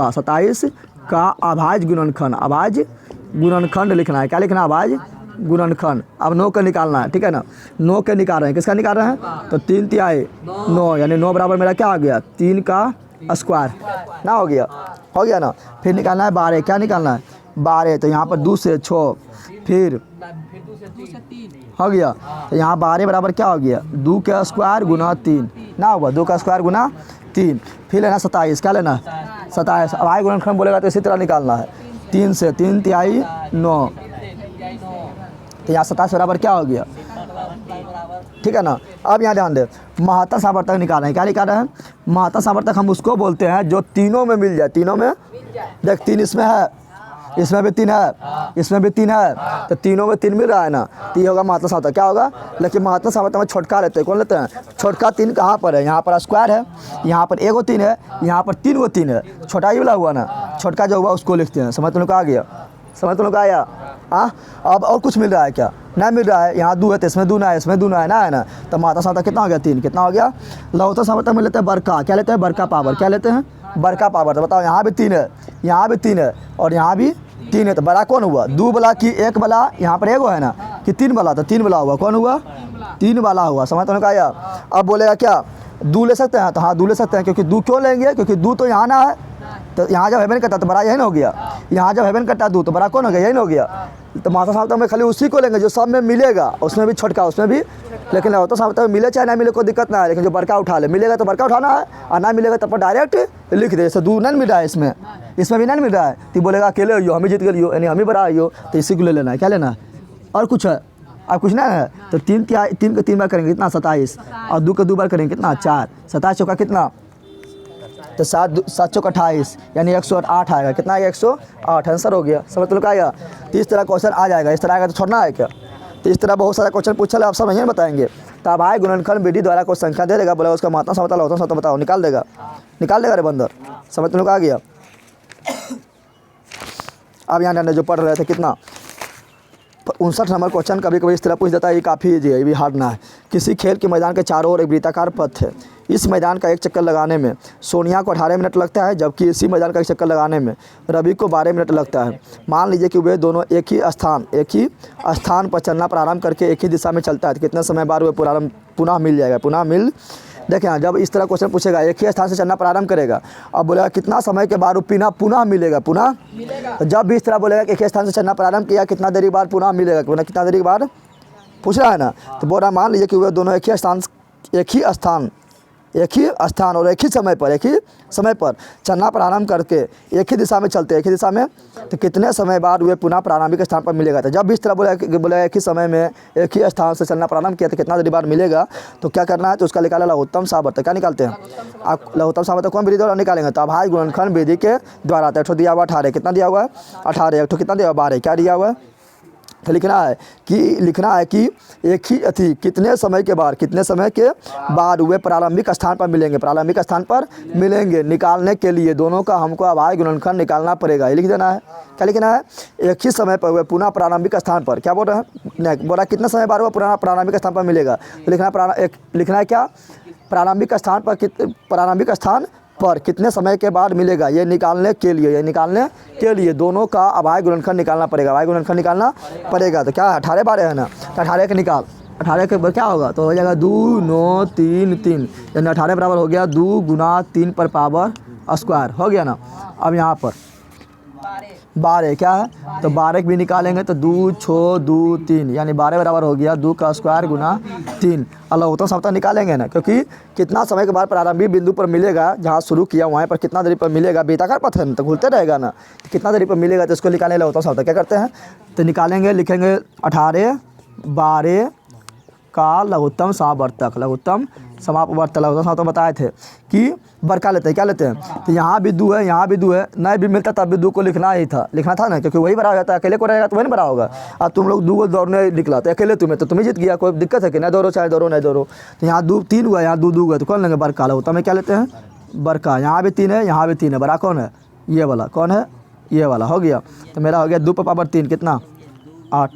का अभाज्य गुणनखंड, अभाज्य गुणनखंड लिखना है, क्या लिखना है अभाज्य गुणनखंड। अब 9 का निकालना है, ठीक है ना। 9 के निकाल रहे हैं, किसका निकाल रहे हैं, तो 3 तिहाई 9 यानी 9 बराबर मेरा क्या आ गया 3 का स्क्वायर ना, हो गया ना। फिर निकालना है 12, क्या निकालना है 12, तो यहाँ पर 2 से 6 फिर हो गया, तो यहाँ 12 बराबर क्या हो गया 2 का स्क्वायर गुना 3 ना होगा, 2 का स्क्वायर गुना 3। फिर लेना 27, क्या लेना 27। अब अभाज्य गुणनखंड बोलेगा तो इसी तरह निकालना है 3 से 3 तिहाई 9, तो यहाँ 27 बराबर क्या हो गया, ठीक है ना। अब यहाँ ध्यान दे महत्तम सावर्तक निकाल रहे हैं, क्या निकाल रहे हैं महत्तम सावर्तक हम उसको बोलते हैं जो तीनों में मिल जाए, तीनों में देख 3 इसमें है, इसमें भी 3 है, इसमें भी 3 है, तो तीनों में 3 मिल रहा है ना, तो ये होगा महत्तम सावर्तक। क्या होगा, लेकिन महत्तम सावर्तक में छोटका लेते हैं, कौन लेते हैं छोटका 3 कहाँ पर है, यहाँ पर स्क्वायर है, यहाँ पर एगो 3 है, यहाँ पर 3 गो 3 है, छोटा ही वाला हुआ ना, छोटका जो हुआ उसको लिखते हैं। समझ तुम लोग आ गया, समझ तुम लोग आया। हाँ अब और कुछ मिल रहा है क्या, नहीं मिल रहा है, यहाँ 2 है तो इसमें 2 ना है, इसमें 2 ना है ना, है ना। तो महत्तम सावर्तक कितना हो गया 3, कितना हो गया। लघुत्तम सावर्तक में लेते हैं बड़का, क्या लेते हैं बड़का पावर, क्या लेते हैं बड़का पावर। तो बताओ यहाँ भी 3 है, यहाँ भी 3 है और यहाँ भी 3 है, तो बड़ा कौन हुआ 2 वाला कि 1 वाला, यहाँ पर एगो है ना कि 3 वाला, तो 3 वाला हुआ, कौन हुआ 3 वाला हुआ। समझ तुमने कहा यार। अब बोलेगा क्या 2 ले सकते हैं, तो हाँ 2 ले सकते हैं, क्योंकि 2 क्यों लेंगे, क्योंकि 2 तो यहाँ ना है, तो यहाँ जब हेवन करता तो बड़ा यही ना हो गया, यहाँ जब हेवन करता 2 तो बड़ा कौन हो गया यही ना हो गया। तो महत्तम सावर्तक में खाली उसी को लेंगे जो सब में मिलेगा, उसमें भी छोटका उसमें भी, लेकिन लघुत्तम सावर्तक में मिले चाहे ना मिले कोई दिक्कत ना है, लेकिन जो बड़का उठा ले, मिलेगा तो बड़का उठाना है और ना मिलेगा तो पर डायरेक्ट लिख दे। जैसे 2 नहीं मिल रहा है इसमें, इसमें भी नहीं मिल रहा है, तो बोलेगा अकेले हो हम ही जीत गए यानी हम ही बड़ा हो, तो इसी को ले लेना है, क्या लेना है और कुछ है अब कुछ ना है। तो 3 को 3 बार करेंगे कितना 27 और 2 को 2 बार करेंगे कितना 4, 27 चौका कितना, तो 7 चौका 28 यानी 108 आएगा, कितना आएगा 108, आंसर हो गया। समझ तो लोग आएगा। तो इस तरह क्वेश्चन आ जाएगा, इस तरह आएगा तो छोड़ना है क्या। तो इस तरह बहुत सारा क्वेश्चन पूछा है, आप सब नहीं बताएंगे। तो अभाज्य गुणनखंड विधि द्वारा कोई संख्या दे देगा, बोला उसका महत्तम सावर्तक लघुत्तम सावर्तक बताओ, निकाल देगा रे बंदर। समझ तो लोग आ गया। अब यहाँ जो पढ़ रहे थे कितना 59 नंबर क्वेश्चन कभी कभी इस तरह पूछ देता है, ये काफ़ी ईजी है, ये भी हार्ड ना है। किसी खेल के मैदान के चारों ओर एक वृत्ताकार पथ है, इस मैदान का एक चक्कर लगाने में सोनिया को 18 मिनट लगता है, जबकि इसी मैदान का एक चक्कर लगाने में रवि को 12 मिनट लगता है। मान लीजिए कि वे दोनों एक ही स्थान पर चलना प्रारंभ करके एक ही दिशा में चलता है, तो कितने समय बाद वे पुनः मिल जाएगा, पुनः मिल। देखें यहाँ जब इस तरह क्वेश्चन पूछेगा एक ही स्थान से चलना प्रारंभ करेगा, अब बोलेगा कितना समय के बाद वो पुनः मिलेगा, पुनः। तो जब भी इस तरह बोलेगा कि एक ही स्थान से चलना प्रारंभ किया कितना देरी बाद पुनः मिलेगा, कितना देरी बाद पूछ रहा है ना। तो बोल रहा मान लीजिए कि वे दोनों एक ही स्थान और एक ही समय पर चलना प्रारंभ करके एक ही दिशा में चलते हैं, एक ही दिशा में, तो कितने समय बाद वे पुनः प्रारंभिक स्थान पर मिलेगा। तो जब भी इस तरह बोलेगा एक ही समय में एक ही स्थान से चलना प्रारंभ किया तो कितना देरी बाद मिलेगा, तो क्या करना है, तो उसका निकाला लघुत्तम सावर्तक। क्या निकालते हैं आप लघुत्तम सावर्तक कौन विधि द्वारा निकालेंगे, तो अभाज्य गुणनखंड विधि के द्वारा। तो एक ठो दिया हुआ 18, कितना दिया हुआ है 18, एक ठो कितना दिया हुआ 12, क्या दिया हुआ है। तो लिखना है कि एक ही कितने समय के बाद वे प्रारंभिक स्थान पर मिलेंगे, निकालने के लिए दोनों का हमको अभाज्य गुणनखंड निकालना पड़ेगा। ये लिख देना है। क्या लिखना है, एक ही समय पर वे पुनः प्रारंभिक स्थान पर, क्या बोल रहे हैं, बोल रहा कितने समय बाद वो पुनः प्रारंभिक स्थान पर मिलेगा। तो लिखना है क्या, प्रारंभिक स्थान पर कितने समय के बाद मिलेगा, ये निकालने के लिए दोनों का अभाज्य गुणनखंड निकालना पड़ेगा। तो क्या है 18 12 है ना, तो 18 के निकाल, 18 के क्या होगा तो हो जाएगा 2 9 3 3, यानी 18 बराबर हो गया 2 गुना 3 पर पावर स्क्वायर, हो गया ना। अब यहाँ पर 12 क्या है तो 12 भी निकालेंगे तो 2 6 2 3, यानी 12 बराबर हो गया 2 का स्क्वायर गुना 3। लघुत्तम समता निकालेंगे ना, क्योंकि कितना समय के बाद प्रारंभिक बिंदु पर मिलेगा, जहाँ शुरू किया वहाँ पर कितना देरी पर मिलेगा, बेताकार पथ है ना तो घूमते रहेगा ना, तो कितना देरी पर मिलेगा तो इसको निकालने लघुत्तम समता क्या करते हैं तो निकालेंगे, लिखेंगे 18 12 का लघुत्तम समावर्तक, लघुत्तम समावर्तक बताए थे कि बरका लेते हैं, क्या लेते हैं तो यहाँ भी 2 है, यहाँ भी 2 है, नहीं भी मिलता तब भी 2 को लिखना था ना, क्योंकि वही बड़ा हो जाता है, अकेले को रहेगा तो वही बड़ा होगा। अब तुम लोग 2 को दौड़ने निकला तो अकेले तुम्हें जीत गया, कोई दिक्कत है कि नहीं दौड़ो चाहे दौड़ो नहीं दौड़ो, तो यहाँ 2 3 हुआ, यहाँ 2 2 हुआ, तो कौन लेंगे बरका, लघुत्तम में क्या लेते हैं बरका। यहाँ भी 3 है, यहाँ भी 3 है, बड़ा कौन है ये वाला, कौन है ये वाला, हो गया। तो मेरा हो गया 2 पर पावर 3 कितना 8,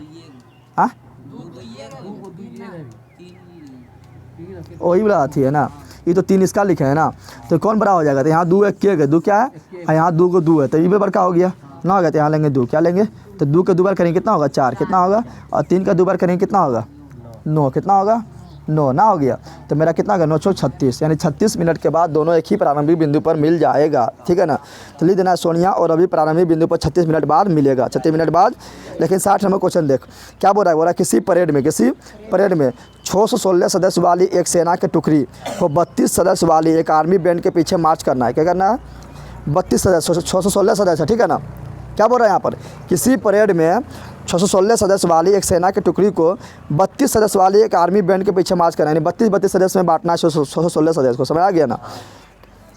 हाँ वही वाला अथी है ना, ये तो 3 इसका लिखे है ना, तो कौन बड़ा हो जाएगा तो यहाँ 2 1 के 2 क्या है, और यहाँ 2 को 2 है तो ये भी बड़का हो गया ना, हो गया। तो यहाँ लेंगे 2, क्या लेंगे तो 2 के 2 बार करेंगे कितना होगा 4, कितना होगा, और 3 का 2 बार करेंगे कितना होगा 9, कितना होगा 9 ना, हो गया। तो मेरा कितना होगा 9 6 36, यानी 36 मिनट के बाद दोनों एक ही प्रारंभिक बिंदु पर मिल जाएगा, ठीक है ना। तो लिख देना सोनिया और अभी प्रारंभिक बिंदु पर 36 मिनट बाद मिलेगा, 36 मिनट बाद। लेकिन 60 नंबर क्वेश्चन देख क्या बोल रहा है, किसी परेड में 616 सदस्य वाली एक सेना की टुकड़ी को 32 सदस्य वाली एक आर्मी बैंड के पीछे मार्च करना है, क्या करना है 32 सदस्य 616 सदस्य, ठीक है ना। क्या बोल रहा है यहाँ पर, किसी परेड में 616 सदस्य वाली एक सेना की टुकड़ी को 32 सदस्य वाली एक आर्मी बैंड के पीछे मार्च करना है, यानी 32 सदस्य में बांटना है 616 सदस्य को, समझ आ गया ना।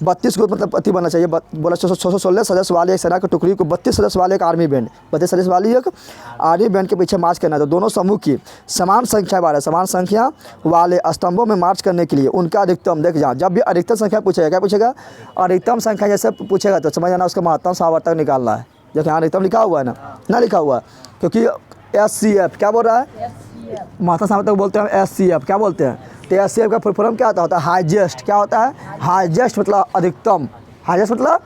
32 को मतलब अति बनना चाहिए, बोला 616 सदस्य वाली एक सेना की टुकड़ी को 32 सदस्य वाले एक आर्मी बैंड, 32 सदस्य वाली एक आर्मी बैंड के पीछे मार्च करना है। तो दोनों समूह की समान संख्या वाले स्तंभों में मार्च करने के लिए उनका अधिकतम, देख जा जब भी अधिकतम संख्या पूछेगा, क्या पूछेगा अधिकतम संख्या जैसे पूछेगा तो समझ जाना उसका महत्तम समावर्तक निकालना है। जो यहाँ अधिकतम लिखा हुआ है ना लिखा हुआ है, क्योंकि SCF क्या बोल रहा है महत्तम समावर्तक बोलते हैं SCF, क्या बोलते हैं तो SCF का फुल फॉर्म क्या होता है हाईएस्ट, क्या होता है हाईएस्ट मतलब अधिकतम, हाईएस्ट मतलब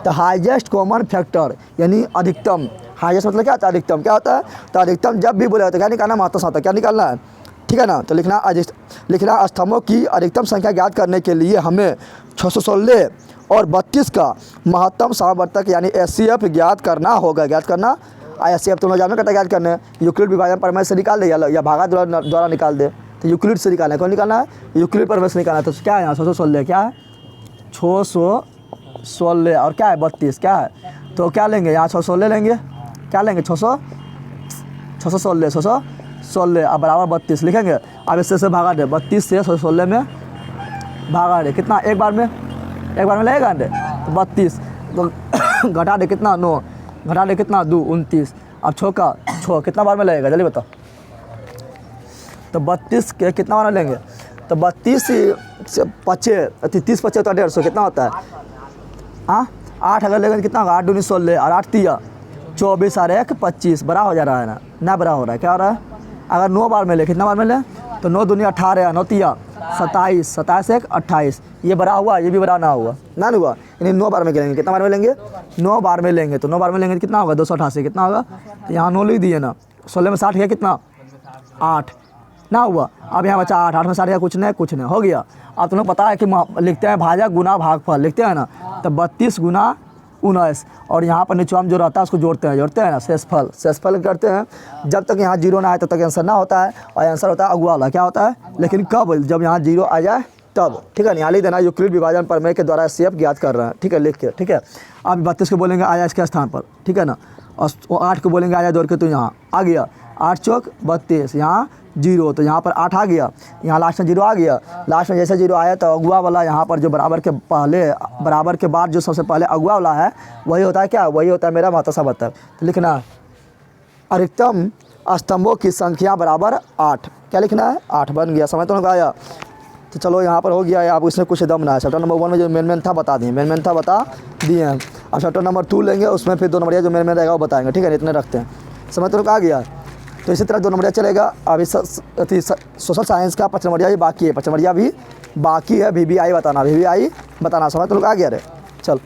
तो हाईएस्ट कॉमन फैक्टर, यानी अधिकतम, हाईएस्ट मतलब क्या होता है अधिकतम, क्या होता है तो अधिकतम जब भी बोले तो क्या निकालना महत्तम समावर्तक, क्या निकालना है, ठीक है ना। तो लिखना स्तंभों की अधिकतम संख्या ज्ञात करने के लिए हमें 616 और 32 का महत्तम समावर्तक यानी SCF ज्ञात करना होगा, ज्ञात करना SCF तुम लोग जानते करता ज्ञात करने, यूक्लिड विभाजन प्रमेय से निकाल दे या भागा द्वारा निकाल दे, तो यूक्लिड से निकालना है, कौन निकालना है यूक्लिड प्रमेय से निकालना है। तो क्या है यहाँ 616 क्या है 616 और क्या है 32 क्या है, तो क्या लेंगे यहाँ 616 लेंगे, क्या लेंगे 616 अब बराबर 32 लिखेंगे। अब इससे भागा दे 32 से 616 में भागा दे कितना एक बार में लगेगा दे तो 32 तो घटा दे कितना 9, घटा दे कितना 2 29, अब 6 कितना बार में लगेगा जल्दी बताओ। तो 32 के कितना बार में लेंगे तो 32 से 30 25 तो 150 कितना होता है, हाँ 8 अगर लेंगे कितना होगा 8 दूनी 16 और 8 3 24 और 1 25, बड़ा हो जा रहा है ना बड़ा हो रहा है, क्या हो रहा है अगर 9 बार में ले कितना बार में ले तो 9 दूनी 18 9 3 27 27 1 28, ये बड़ा हुआ ये भी बड़ा ना हुआ यानी 9 बार में लेंगे, कितना बार में लेंगे 9 बार में लेंगे, तो 9 बार में लेंगे कितना होगा 288 कितना होगा, तो यहाँ 9 लिख दिए ना, 16 में 60 गया कितना 8 ना हुआ, अब यहाँ बचा 8 में 60 गया कुछ नहीं हो गया। अब तुम लोग पता है कि लिखते हैं भाजक गुना भागफल लिखते हैं ना, तो 32 गुना 19 और यहाँ पर नीचे हम जो रहता है उसको जोड़ते हैं ना शेषफल करते हैं, जब तक यहाँ 0 ना आए तब तक आंसर ना होता है, और आंसर होता है अगुआ वाला, क्या होता है लेकिन कब जब यहाँ 0 आ जाए तब, ठीक है। यहाँ लिख देना यूक्लिड विभाजन प्रमेय के द्वारा SCF ज्ञात कर रहे हैं, ठीक है लिख के, ठीक है। अब 32 को बोलेंगे आया इसके स्थान पर, ठीक है ना, और 8 को बोलेंगे आया दौड़ के, तो यहाँ आ गया 8 चौक 32, यहाँ 0 तो यहाँ पर 8 आ गया, यहाँ लास्ट में 0 आ गया, लास्ट में जैसे 0 आया तो अगुआ वाला यहाँ पर जो बराबर के बाद जो सबसे पहले अगुआ वाला है वही होता है क्या, वही होता है मेरा महत्तम समावर्तक। तो लिखना अधिकतम स्तंभों की संख्या बराबर 8, क्या लिखना है 8 बन गया, समझ तो लोग आया। तो चलो यहाँ पर हो गया, आप इसमें कुछ दम ना है। चैप्टर नंबर 1 में जो मेन था बता दिए हैं। अब चैप्टर नंबर 2 लेंगे, उसमें फिर 2 नंबर जो मेन रहेगा वो बताएंगे, ठीक है, इतने रखते हैं, समझ तो लोग आ गया। तो इसी तरह 2 नंबरिया चलेगा। अभी सोशल साइंस का 5 नंबरिया भी बाकी है, 5 नंबरिया भी बाकी है, VBI बताना, VBI बताना। समय तो लोग आ गया रे, चल।